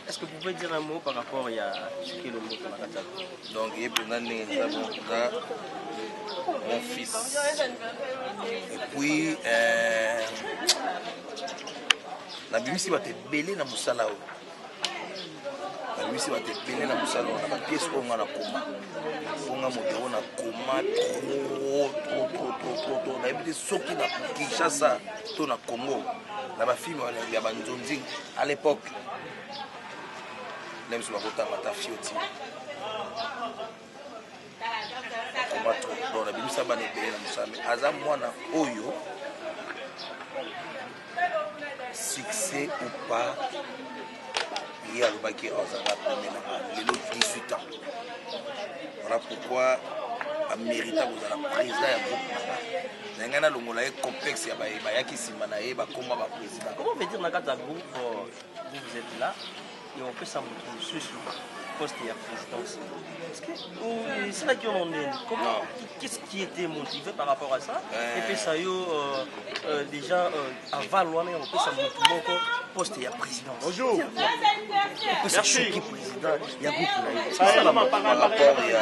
Est-ce que vous pouvez dire un mot par rapport à ce qui est le mot de la Katana? Donc, il y a mon fils. Et puis, la bimisi va te belé dans mon salao. La bimisi va te belé dans mon salao. La pièce qu'on a na coma. On a monté on a coma trop. On a évité ce qui n'a pas Kinshasa, tout na Congo. La fille il y a Banzonzi à l'époque. Même sur la route à ta fille aussi. Coma trop. La bimisi va te belé dans mon salao. Azam moi na Oyo. Succès ou pas, il y a le baquet aux 18 ans. Voilà pourquoi à mériter vous avez la président et groupe. N'engana longola est complexe ya qui simana e ba komba ba président. Comment veut dire dans le groupe vous êtes là et on peut s'amontrer sur poste et la présidence. C'est là qu'on en est. Comment, qu'est-ce qui était motivé par rapport à ça? Et puis ça y est, déjà à Valois, on peut s'amontrer poste et la présidence. Bonjour. On peut s'achoquer président. Il y a beaucoup là. C'est ça par rapport il y a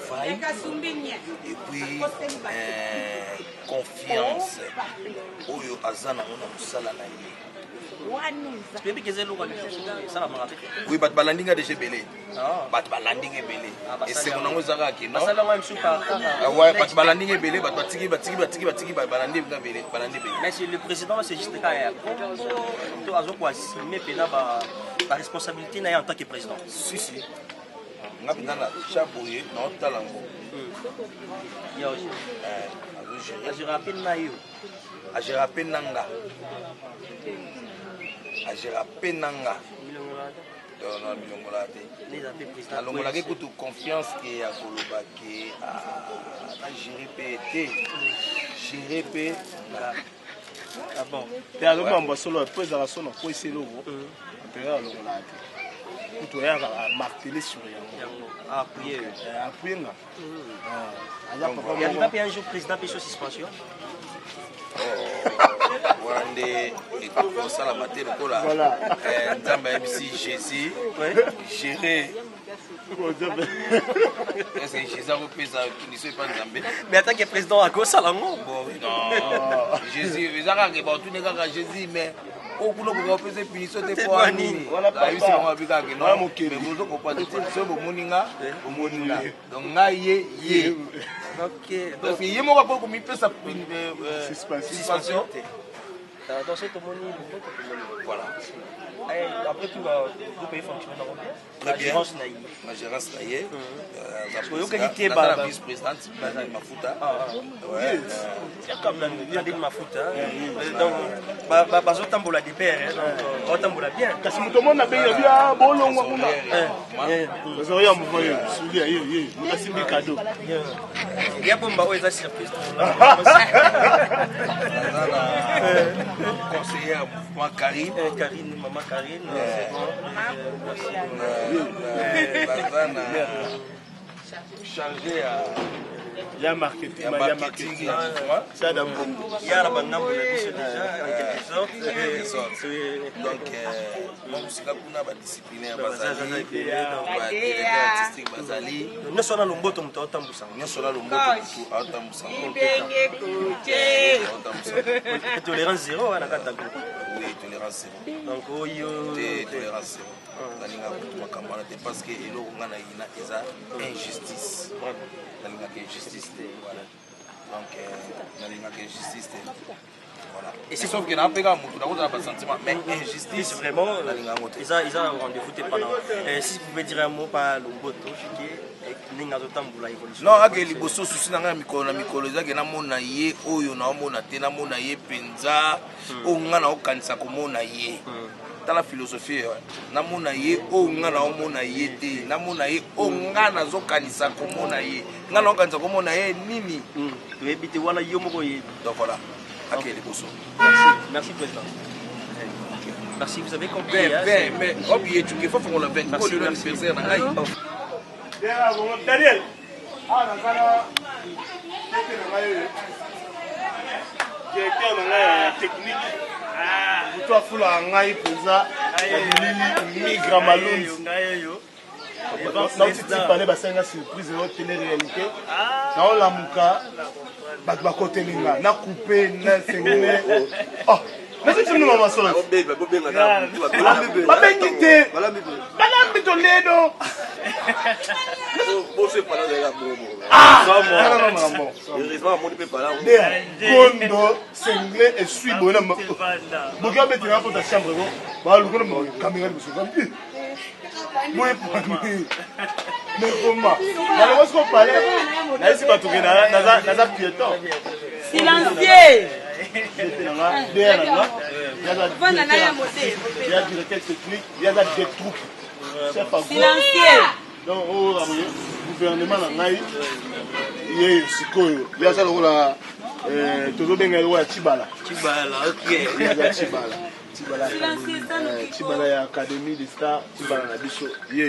travail et puis confiance oyo azana ona musala na ye. Oui, bat balandinga déjà belé. Bat balandinga belé. Et c'est mon ango zara qui non. Ouais, bat balandinga belé, bat batigi balandinga belé, balandinga belé. Mais le président c'est juste quand tu as quoi mais pena la responsabilité n'a en tant que président. Si. Ngapinga na chaboye na otalango. Ya aussi. Je rappelle na yo. Je rappelle nanga. Je rappelle nanga. Non, milongolate. Alors, on a beaucoup de confiance qui a gérer PT. Gérer P. Ah bon. te alobamba solo po ezala so na po eselongo mpere alongola te kutu oyaka amartele sur yango appuye nga aza papa yaliba mpe un jour président mpe so suspension wana nde ekosalama te lokola nzambe ayebisi jésus géré est-ce que jésus akopesa punition epa nzambe mais en tant que président akosala yango jésus eza kaka batune kaka jésus mais okuna koka opesa punition te po anini ayebisi bango abikake mais bozo kopasa te so bomoni nga omoni nga donc ngai ye parce que ye moko akoki komipesa suspension attention tomoni voilà après tout vous pouvez fonctionner dans la gérance na ye la vice-présidente Mafuta Nadine Mafuta donc bazotambola de père donc batambola bien kasi moto mona benga bia bolongwa kuna bazoya mvoyo sulia ye mutasimbi cadeau ya bomba oyo eza surprise conseiller à mouvement Karine, maman Karine, c'est bon. Chargé à ya marketing ça dans Bongo il y a la bande déjà en quelque sorte donc mon musika kuna ba disciplinaire bazali ba directeur artistique bazali nous sommes dans le mboto muto otambusa nous sommes dans le mboto muto otambusa tolérance zéro na kata oui tolérance zéro donc oyo tolérance zéro nalinga makambo wana te parce que eloko nga na ina eza injustice nalingaka injustice te voilà donc nalingaka injustice te voilà et c'est sauf que napeka mutu nakozala basentiment mais injustice vraiment nalinga yango te ils ont rendez-vous te pendant si vous pouvez dire un mot par lomboto chiki ninga zotambola évolution non ake liboso susi na ngai mikolo na mikolo ezake namona ye oyo naomona te namona ye mpenza oyo nga naokanisa komona ye tala philosophie namona ye oyo nga naomona ye te namona ye oyo nga nazokanisa komona ye nga naokanisa komona ye nini toyebi te wana yo moko yebi donc voilà ake liboso merci président merci vous avez compris mais obiye tuke faut qu'on la peine pour le anniversaire na ngai Daniel nakana directeur na ngai technique moto afula ngai mpenza ya bilili migra malunzi naotiti pale basenga surprise oyo tele réalité naolamuka bato bakotelinga na coupe na sengene nasitino masolo babengi te balambi toledo gondo sengle esui boye na boki abetinga mpota chambre ko balukona kamera liboso kampi moepani mekoma nalongo siko pale nayesi batoke naza piéton silencieux il y a directeur technique, il y a des troupes. Chef à silencieux. Donc, au gouvernement, il y a Sikoyo. Il y a ça, toujours bien à Tibala. Tibala, ok. Il y a Tibala. Tibala, il y a Académie des Stars. Tibala, il y a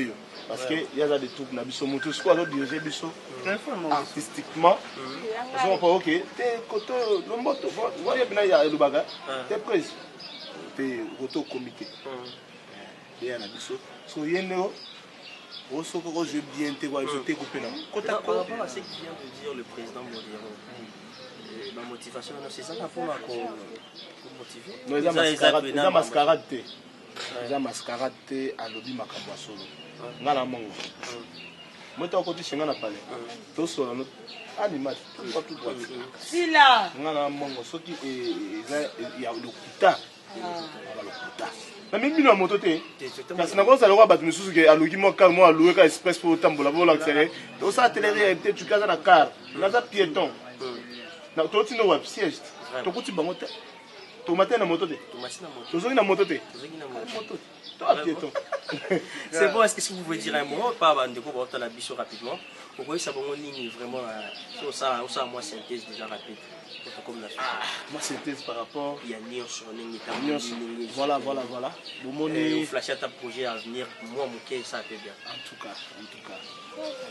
parce qu'il y a des troupes. Tout ce qu'on a dirigé, artistiquement. Ils ont pas ok. T'es côté Lomboto. Vous voyez bien, il y a le bagage. T'es prêt. T'es auto comité. Il y a un abisso. So il y a un aussi que je bien te voir, je t'ai coupé là. Par rapport à ce qui vient de dire le président Modero, ma motivation, c'est ça pour la motiver. Non, ils ont mascarade. Ils ont mascarade à l'objet makambo solo. Ngala mongo. Moi t'as côté chez ngana parler. Tout sur notre animal, tout droit. Si là. Ngala mongo soki il y a le kuta. Le kuta. Na mimi na moto te. Parce na kosa lokwa batu misusu ke aloki mo car mo alouer ka espèce pour tambola pour l'accélérer. To ça télé réalité tu kaza na car. Na za piéton. Na to tino wa siège. To kuti bango te. Tomate na moto te. Tozongi na moto te. C'est bon, est-ce que vous pouvez dire un mot? Pas avant de voir la bicho rapidement. Pourquoi ça va vraiment ça moi synthèse déjà rapide. Moi synthèse par rapport. Il y a Voilà. Vous flashez ta projet à venir. Moi mon cœur ça fait bien. En tout cas.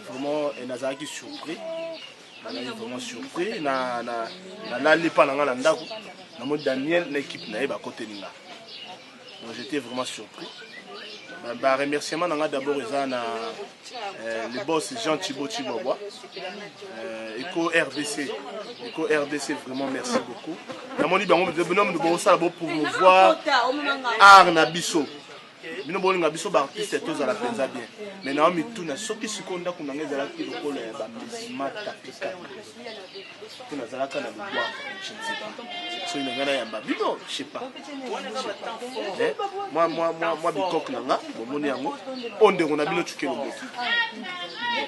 Vraiment Nazaraki surpris. Vraiment surpris na lipa na ngala ndako. Na mo Daniel l'équipe na ba côté ninga. Donc j'étais vraiment surpris. Remerciement d'abord le boss Jean Thibaut Chibobois, Eco RDC, vraiment merci beaucoup. Dans mon livre, pour me voir art na biso. Bino bolinga biso ba artiste tous à la penza bien. Mais na mi tuna soki sikonda kunanga zala ki lokolo ya ba mata pika. Tuna zala kana bois, je ne sais pas. So ina ngana ya ba bino, je sais pas. Moi bikok nanga, bomoni yango, onde on a bino tukelo mboki.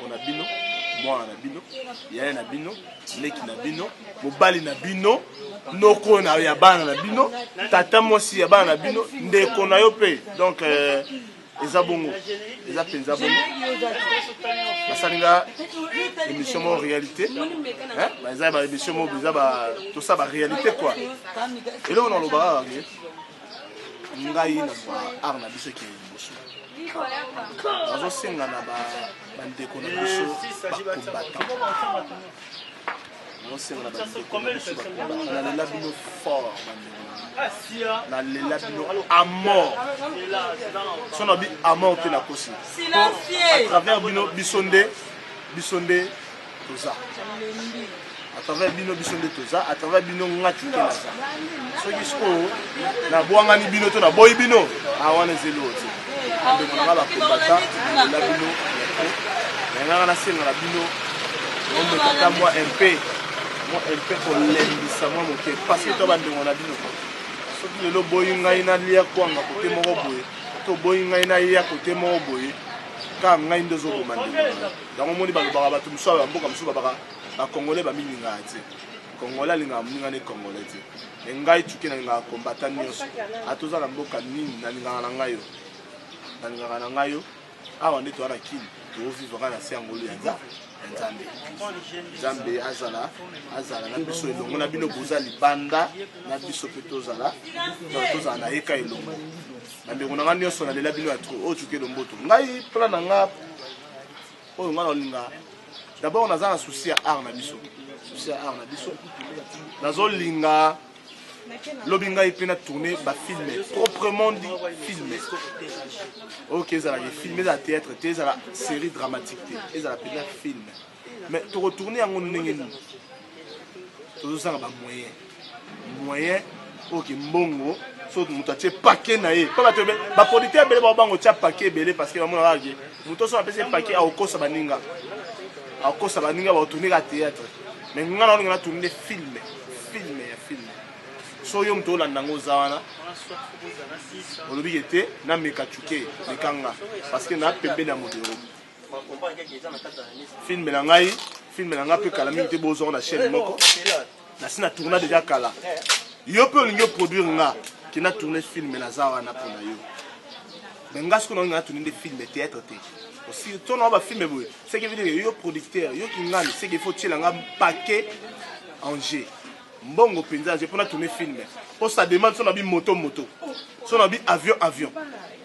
On a bino, moi na bino, ya na bino, leki na bino, mobali na bino. Noko na ya bana na bino, tata mosi ya bana na bino, ndeko na yo pe. Donc eza bongo, eza penza bongo. Basalinga émission mo réalité. Hein? Eza ba émission mo eza ba tout ça ba réalité quoi. Et là on le ba ngai na ba art na biso ki boso. Bazo senga na ba ndeko na biso ba combattant. On sait qu'on a la labino fort, la labino à mort. Son habit à mort que la cosi. À travers bino bisonde toza. À travers bino bisonde toza, à travers bino ngatu toza. Ce qui se passe, na boangani bino to na boy bino. Ah wana zelo. Donc on a la combattant, la bino. On a la scène la bino. On me tata moi MP. Elle fait pour l'embissa moi parce que toi bande on a dit so que le boyinga ina lia kwanga côté moko boye to boyinga ina ya côté moko boye ka ngai ndezo ko mande donc moni ba ba tu mso ba mboka mso ba congolais ba mininga ati congolais linga muninga ne congolais ti ngai tuki na nga combattant nyos atoza na mboka nini na linga na ngayo awa ndito ara kili to vivre na siangolo ya Nzambe azala na biso elongo na bino boza libanda na biso pe tozala na eka elongo na ndeko na ngani nyonso na lela bino ya tro o tuke lomboto ngai plan na nga oyo nga na olinga d'abord naza na souci ya art na biso nazolinga lobi ngai mpe na tourner bafilme proprement dit filme ok ezalaka filme ezala théâtre te ezala série dramatique te ezala mpenza filme mais toretourne yango ndenge nini tozosanga bamoyen ok mbongo so moto atie pake na ye mpo bato baproducteur ebele babango tia pake ebele parce que bamonaka ke moto so apesi pake akokosa baninga baotourne ka théâtre mais nga na olinga na tourne filme so yo moto olanda yango oza wana olobi ete nameka tuke mekanga parce que na pembe na modero filme na ngai mpe kala mingi te bozongo na chaîne moko nasi na tourna déjà kala yo mpe olingi oproduire nga ke na tourne filme naza wana mpona yo me nga siko na olinga na tourne nde filme théâtre te aussi tona bafilme boye ce qui veut dire yo producteur yo kingani ce qu'il faut tiela nga paquet en G mbongo mpenza je mpona tourne filme mpo ça demande so na bi moto so na bi avion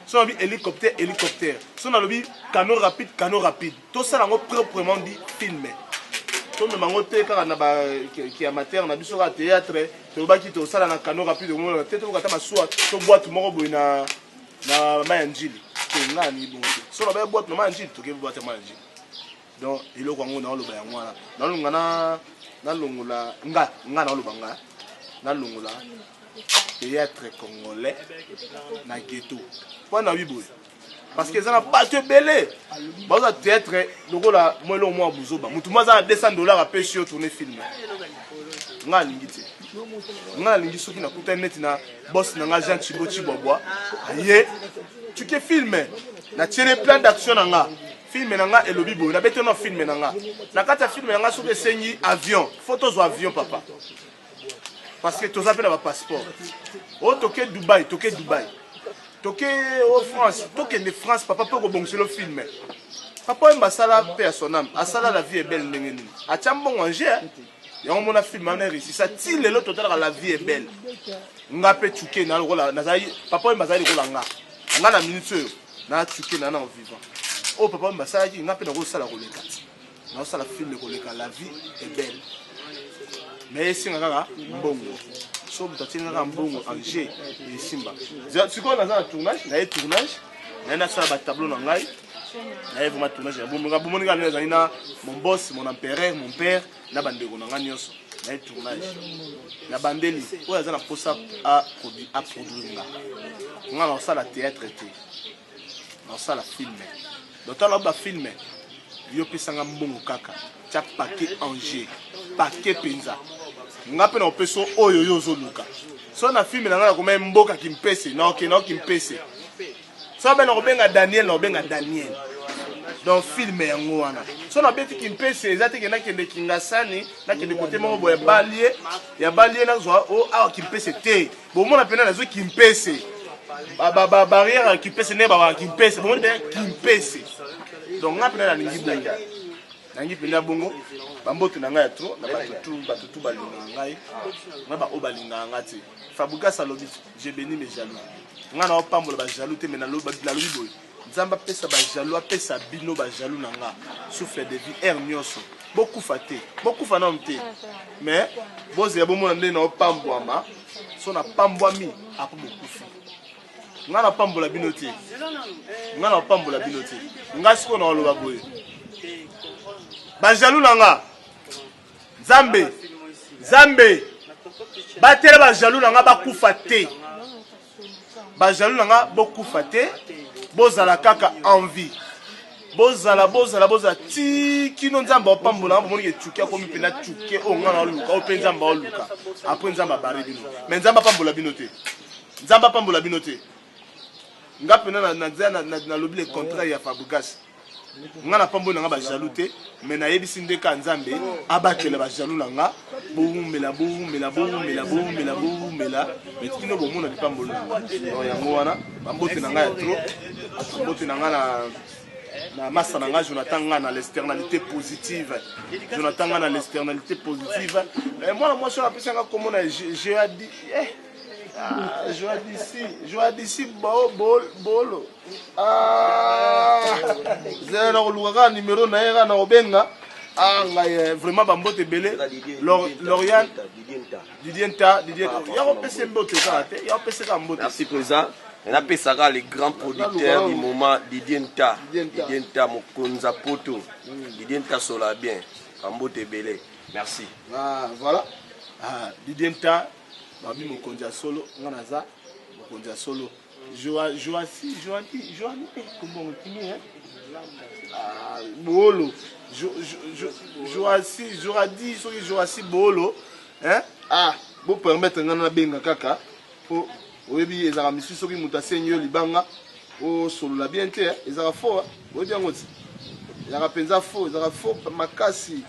so na bi hélicoptère so na lobi cano rapide tosala yango proprement dit filme tomema yango te kaka na baki amateur na biso kaka théâtre tolobaki tosala na cano rapide omona te tokata masuwa to boite moko boye na mai ya njili tengani bongo te so na baya boite na mai ya njili tokebi boite mai ya njili donc eloko yango naoloba yango wana nalonga nalongola nga naoloba nga nalongola théâtre congolais na ghetto mpo na biboye parce que eza na bato ebele baoza théâtre lokola mwelo mwa buzoba motu mwa aza na $200 apesi yo tourne filme nga alingi te nga alingi soki nakutani neti na boss na nga Jean Thibaut Chibobois aye tuke filme natiele plan d'action na nga filme na nga elobi boye nabete no filme na nga na kati ya filme na nga soki esengi avion faut tozwa avion papa parce que tu as appelé un passeport. Oh, toqué Dubaï. Toqué au France. Toqué de France, papa peut rebondir le film. Papa aime Basala, paix à son âme. Asala, la vie est belle. A Tchambon manger. Il y a un moment film en ici. Ça tire le total la vie est belle. Nga pe tuke na rola nazai papa aime Basala rola nga. Nga na minute na tuke na en vivant. Oh papa aime Basala nga pe na rola sala roleka. Na sala film roleka la vie est belle. Mais si nga mbongo. So mutati nga mbongo Angers et Simba. Tu connais dans un tournage, na tournage. Na sala ba tableau na ngai. Na vraiment tournage. Bon nga na mon boss, mon empereur, mon père na bandeko na nga nyonso. Na tournage. Na bandeli. Oya za na posa a produire nga. Nga na sala théâtre té. Na sala film. D'autant là ba film. Yo pesanga mbongo kaka. Tia paquet Angers. Paquet penza. Nga pe na opeso oyo yo zoluka. So na film na nga ko même mboka kimpese na kimpese. So ben obenga Daniel na obenga Daniel. Donc film yango wana. So na beti kimpese ezate ke na kende kingasani na kende côté mo boye balie ya balie na zo o awa kimpese te. Bo mona pena na zo kimpese. Ba barrière kimpese ne ba kimpese. Bo mona kimpese. Donc nga pena na lingi bongo. Nangi pena bongo. Bamboto na ngai trop na batutu balinga ngai nga ba obalinga ngati Fabuka Salobi j'ai béni mes jaloux nga na opambola ba jaloux te mais na lobi boy nzamba pesa ba jaloux apesa bino ba jaloux na nga souffle de vie air nyoso beaucoup faté beaucoup fana mte mais boze bo mona ndé na opambwama so na pambwami apo bokufi nga na pambola bino te nga na opambola bino te nga siko na oloba boye ba jaloux na nga Zambe batela ba jaloux na nga bakufa te ba jaloux na nga bokufa te bozala kaka envie bozala ti kino nzamba opambola nga moni ke tuke akomi pena tuke o nga na luka o penza mba luka après nzamba bare bino mais nzamba pambola bino te nga pena na lobi le contrat ya Fabukas nga na pambo na nga ba jaloux te mais na yebisi ndeka nzambe abatela ba jaloux na nga boumela mais kino bomona pambo na yango wana bambote na nga ya trop bambote na nga na massa na nga Jonathan nga na l'externalité positive et moi je rappelle nga comme na j'ai dit Joa d'ici bolo. Zéro lugaga numéro na na obenga. Vraiment bambote belé. Lorian Didienta. Ya opese mbote ça te. Ya opese ka mbote. Merci président. On a appelé ça les grands producteurs du moment Didienta Mokonza Poto. Didienta sola bien. Bambote belé. Merci. Voilà. Didienta Babi Mokonja solo, nganaza Mokonja solo. Joasi, comment on dit Bolo. Joasi Bolo. Hein? Bo permettre ngana benga kaka. Po oyebi ezaka misu soki mutasenyo libanga. O solo la bien te, ezaka faux. Bo bien ngoti. Ezaka penza faux, ezaka faux makasi.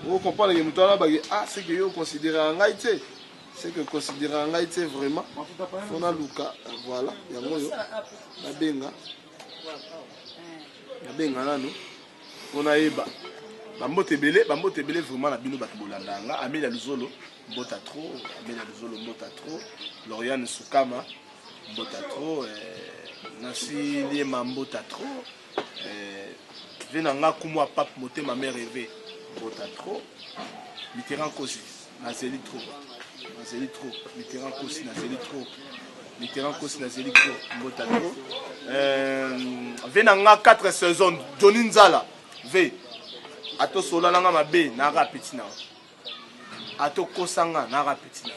Vous comprenez que mutala bagi c'est que yo considérer ngaite. C'est que considérer en Haïti vraiment, on a Luka, voilà, il y a moyo, la benga nano, on a eba, bambote belé vraiment la bino batbolanda, Amélia Luzolo, mbota trop, Lauriane Soukama, mbota trop, Nancy Liema mbota trop, venanga kumwa pape moté ma mère rêvée, mbota trop, Mitterrand Kosi, Nazeli trop. Mitterrand Kosi Nazeli trop. Mbota trop. Venanga 4 saisons. Johnny Nzala. Ve. Ato sola nanga mabe na rapitina. Ato kosanga na rapitina.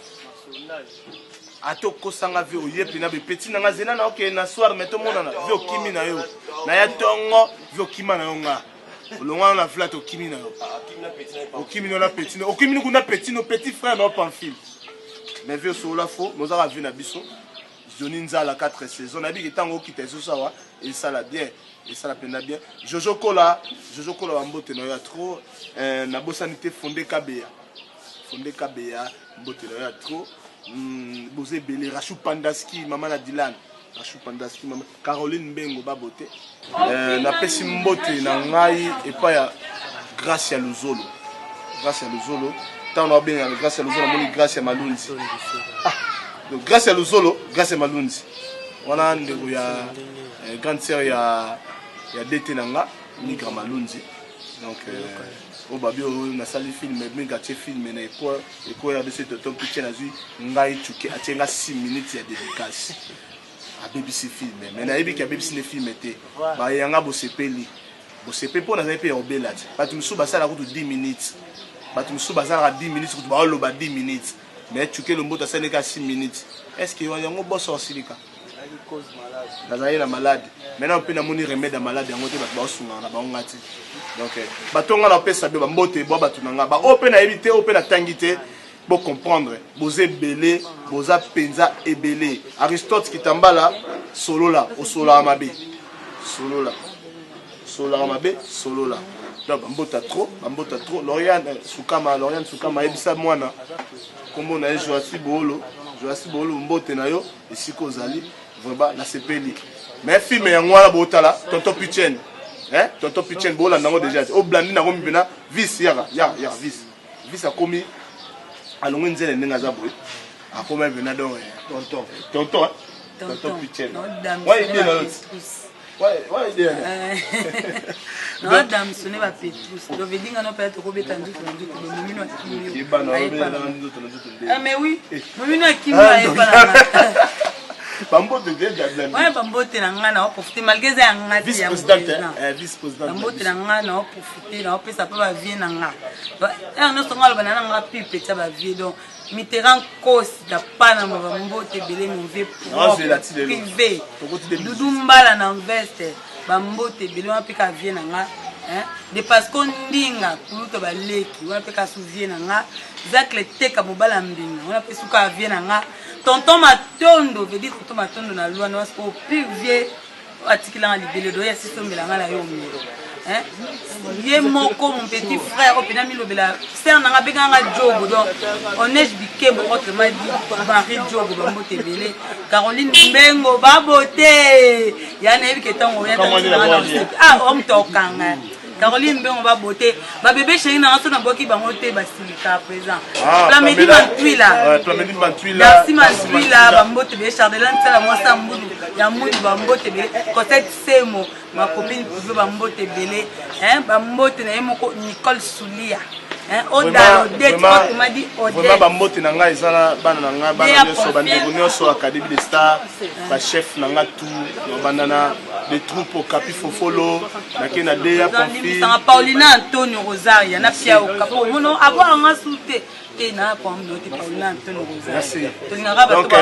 Ato kosanga ve oyepe na be petit nanga zena na ok na soir meto mona na ve okimi na yo. Na ya tongo ve okima na yo nga. Olonga na flat okimi na yo. Okimi na petit. Okimi kuna petit frère na Pamphile. Mais vieux sur la faux, nous avons vu Nabiso, Johnny Nzala 4 saisons, Nabi qui est en haut qui était sous ça, et ça l'a bien, et ça l'a peine bien. Jojo Kola, en botte, il y a trop, Nabosanité fondé KBA, mbote na ya trop boze belé Rachou Pandaski maman na Dylan Rachou Pandaski maman Caroline Mbengo babote na pesi mbote na ngai et pas ya grâce à Luzolo tant on a bien grâce à Luzolo moni grâce à Malunzi donc grâce à Luzolo grâce à Malunzi wana ndeko ya grande sœur ya DT nanga ni grand Malunzi donc au babio na sali film mais gâté film na eko ya de cette top pitch na zui ngai chuke atenga 6 minutes ya dédicace a BBC film mais na yebi ka BBC ne film était ba yanga bo sepeli pour na pe obela ba tumsu basala ko 10 minutes ba tumsu basala 10 minutes ko ba lo ba 10 minutes mais chuke lo mbota sala ka 6 minutes est-ce que yango boss osilika la malade maintenant on peut namoni remède à malade yango te ba osunga na ba ngati donc batonga na pesa be ba mbote bo batunanga ba open na éviter open na tangité pour comprendre boze belé boza penza ebelé Aristote Kitambala solo là au solo amabe solo là donc bambota trop Lorian Sukama ebisa mwana kombo na Joasi Bolo mbote na yo isiko ozali vraiment la sepeli mais film yango wala botala tonton Pichen bola nango déjà au blandi na komi bena vis ya vis a komi alongo nzele ndinga za boy a komi bena donc tonton Pichen ouais idée non dame sonne va Petrus do vedinga no peut-être ko beta ndu ko momino ah mais oui momino akimba e pas Bambote de Diablen. Ouais, Bambote na ngana o profiter malgré ça ngati ya vice-président. Bambote na ngana o profiter na o pesa pa ba vie na nga. Eh no songa ba na nga pipe ta ba vie donc Mitterrand cause da pana ma Bambote belé mon vie privé. Dudumbala na investe Bambote belé on pika vie na nga. De parce qu'on dinga kuluto ba leki on pika souvie na nga. Zakle teka mobala mbinga on pesa ka vie na nga. Tonton Matondo veut dire tonton Matondo na loi no au plus vieux atikila libele do ya siso melanga la yo miro hein ye moko mon petit frère au pinami lobela ser na ngabeka nga jogo donc on est biké mon autre m'a dit Marie jogo Bambote belé Caroline Mbengo babote ya na ebike tango ya ah on tokanga Caroline Mbengo babote ba bébé chéri na so na boki bangote basilika présent Plamedi Bantui là merci Bantui là Bambote be Chardelan sala moi ça mbudu ya mbudu Bambote be Cosette Semo ma copine pour Bambote belé hein Bambote na yemoko Nicole Soulia hein Oda Odette m'a dit Odette vraiment Bambote na nga ezala bana na nga bana nyoso bandeko nyoso Académie des Stars ba chef na nga tout bandana des troupes au Capi Fofolo na kena Dea Confie Paulina Antonio Rosario na pia au Capo mono abo nga souté et na kwa mbote Paulina Antonio Rosario donc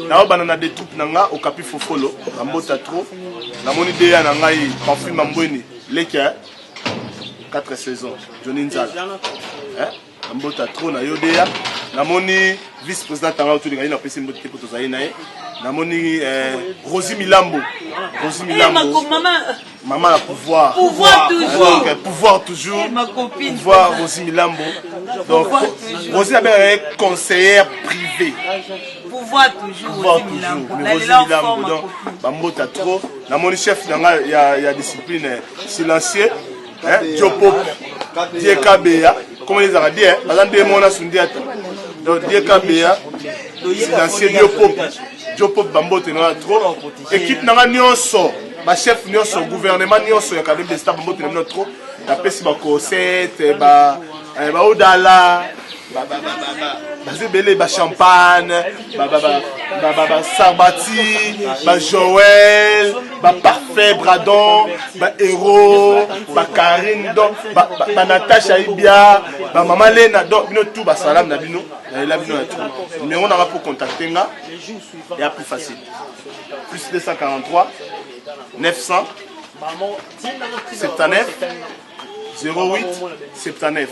na banana des troupes na nga au Capi Fofolo Bambota trop na moni Dea na ngai Confie Mambweni leka 4 saisons Johnny Nzala hein Bambota trop na Yodea na moni vice-président tanga tout ngai na pesi mbote poto zaina namoni Rosie Milambo maman a pouvoir toujours pouvoir toujours ma copine pouvoir Rosie Milambo donc Rosie a bien conseillère privée pouvoir toujours Rosie Milambo donc Bambota trop namoni chef nanga ya discipline silencieux hein Diopop Diekabea comment les a dit bazande mona sundiata donc Diekabea silencieux Diopop Bambote na trop équipe nanga nyonso ba chef nyonso gouvernement nyonso ya Académie des Stars Bambote na trop na pesi ba Cosette ba Odala ba zebele ba champagne ba Sarbati ba Joël ba Parfait Bradon ba Héros ba Karine donc ba Natacha Ibia ba Maman Lena donc bino tout ba salam na bino la bino tout numéro on a pour contacter nga et plus facile plus 243 900 79 08 79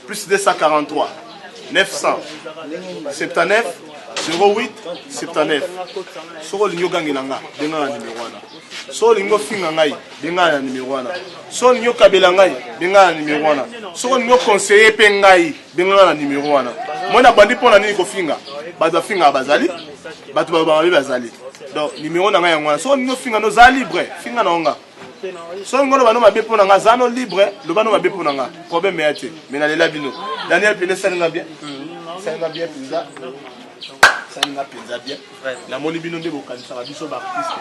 plus 243 900 79 08 79 soko lingo gangelanga benga na numéro wana soko lingo finga ngai benga na numéro wana soko lingo kabela ngai benga na numéro wana soko lingo conseiller pe ngai benga na numéro wana moi na bandi mpona nini kofinga bato bafinga bazali bato bababe bazali donc numéro na ngai yango wana soki olingi ofinga no oza libre finga na onga soki ngono bano mabe mpona nga aza no libre lobano mabe mpona nga problème ya te mais nalela bino daniel pene salinga bien mpenza salinga mpenza bien namoni bino nde bokanisaka biso baartiste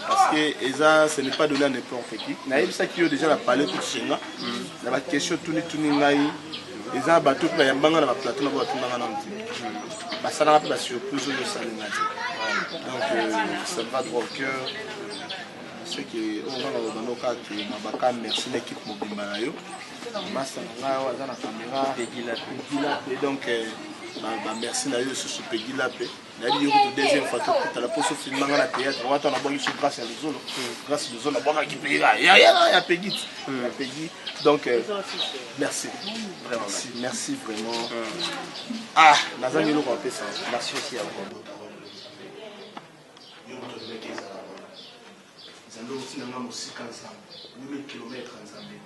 parce que eza ce n'est pas donné à n'importe qui nayebisaki yo déjà na parler tout chenga na baquestion tuni ngai eza bato mpe bayambanga na baplateau na po batundanga na mtima basalanga mpe basurprise oyo osalinga te donc ça va droit au cœur ce que onganga bobanda okaka mabaka merci l'équipe mobimba na yo masa na ngai awa aza na caméra pegila pe donc merci na yo lisusu pegila pe nayebi yo kutu deuxième fois tokutala mposo filmanga na théâtre wata nabwangi so grâce ya lozolo grâce lozolo nabwangaki pe ya pegi donc merci vraiment nazangi eloko apesa merci aussi à vous nzambe otinanga mosika nzambe 1000 kilomètres nzambe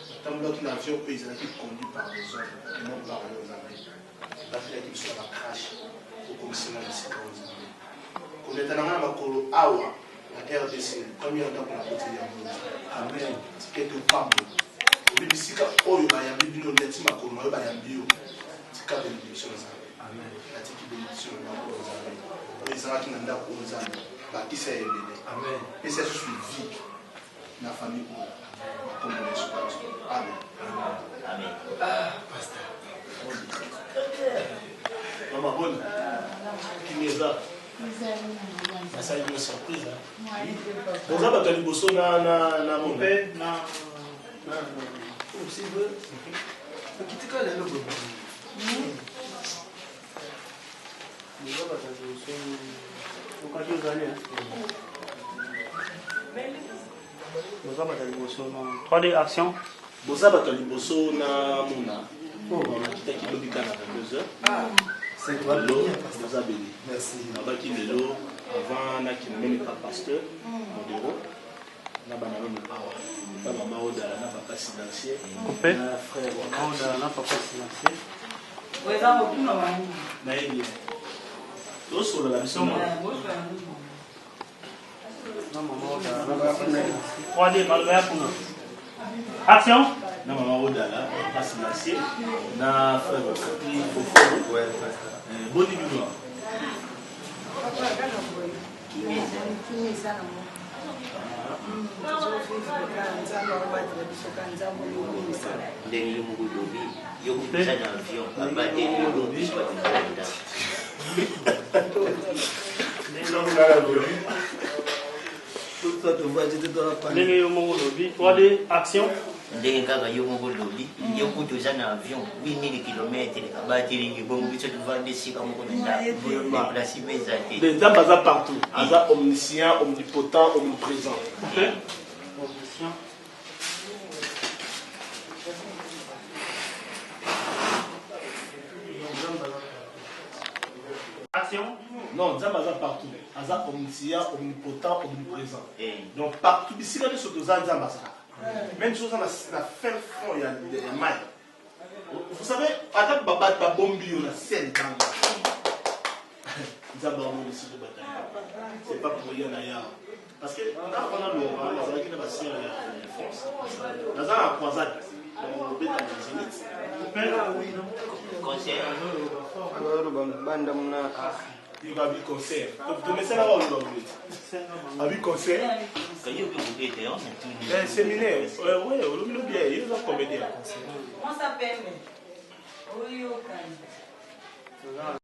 natambolaki na avion oyo ezalaki conduit par les autres non par yo nzambe bafelaki biso na bacrash okomisinga mosika oyo nzambe koleta nanga na makolo awa na rdc première ndako na koteli yango amen tikete pambo obi bisika oyo bayambi bino ndeti makolo mayo bayambi yo tika bénédiction nzambe natiki bénédiction nzambe oyo ezalaki na ndako oyo nzambe bakisa ya ebele et c'est suivi la famille pour la communauté. Amen. Pasteur. Maman bonne. Qui est là? Ça une surprise. Bon ça va te liboso na mon père na aussi veut. Qui te colle le bon. Nous va pas te liboso. Pourquoi tu veux aller? Boza bata liboso na 3D action. Boza bata liboso na mona. On a quitté lobika na 22h. C'est toi l'eau. Boza béni. Merci. Na baki lelo avant na ki même pas pasteur modéro. Na bana no awa. Ba mama odala na papa silencieux. Coupé. Na frère odala na papa silencieux. Boza obima bani. Na yeye. Toso la mission. 3D, action. Na maman odala, passe l'acier. Na frère Kapi Fofo. Ouais. Bonne nuit. Ndenge yomugudobi yokupisha na avion abade yomugudobi ndenge yo moko lobi 3D action ndenge kaka yo moko lobi yokutoza na avion 8000 km abateli bongo biso tuvande sika moko na déplacer mes athées les hommes baza partout aza omniscient omnipotent omniprésent omniscient action. Non, Nzambe aza partout. Aza omniscient, omnipotent, omniprésent. Donc partout, ici quand nous sommes Nzambe aza. Même chose dans la fin fond il y a mal. Vous savez, attends baba bombi on a scène dans. Nzambe on ici de bataille. C'est pas pour rien d'ailleurs. Parce que là on a le roi, on a qui va se en France. Dans la croisade. On bête dans Zénith. Conseil. Il va bien concert. Donc, mais c'est là où on va bien concert. Séminaire. Oui, on le bien. Il est là comédien. Comment ça s'appelle?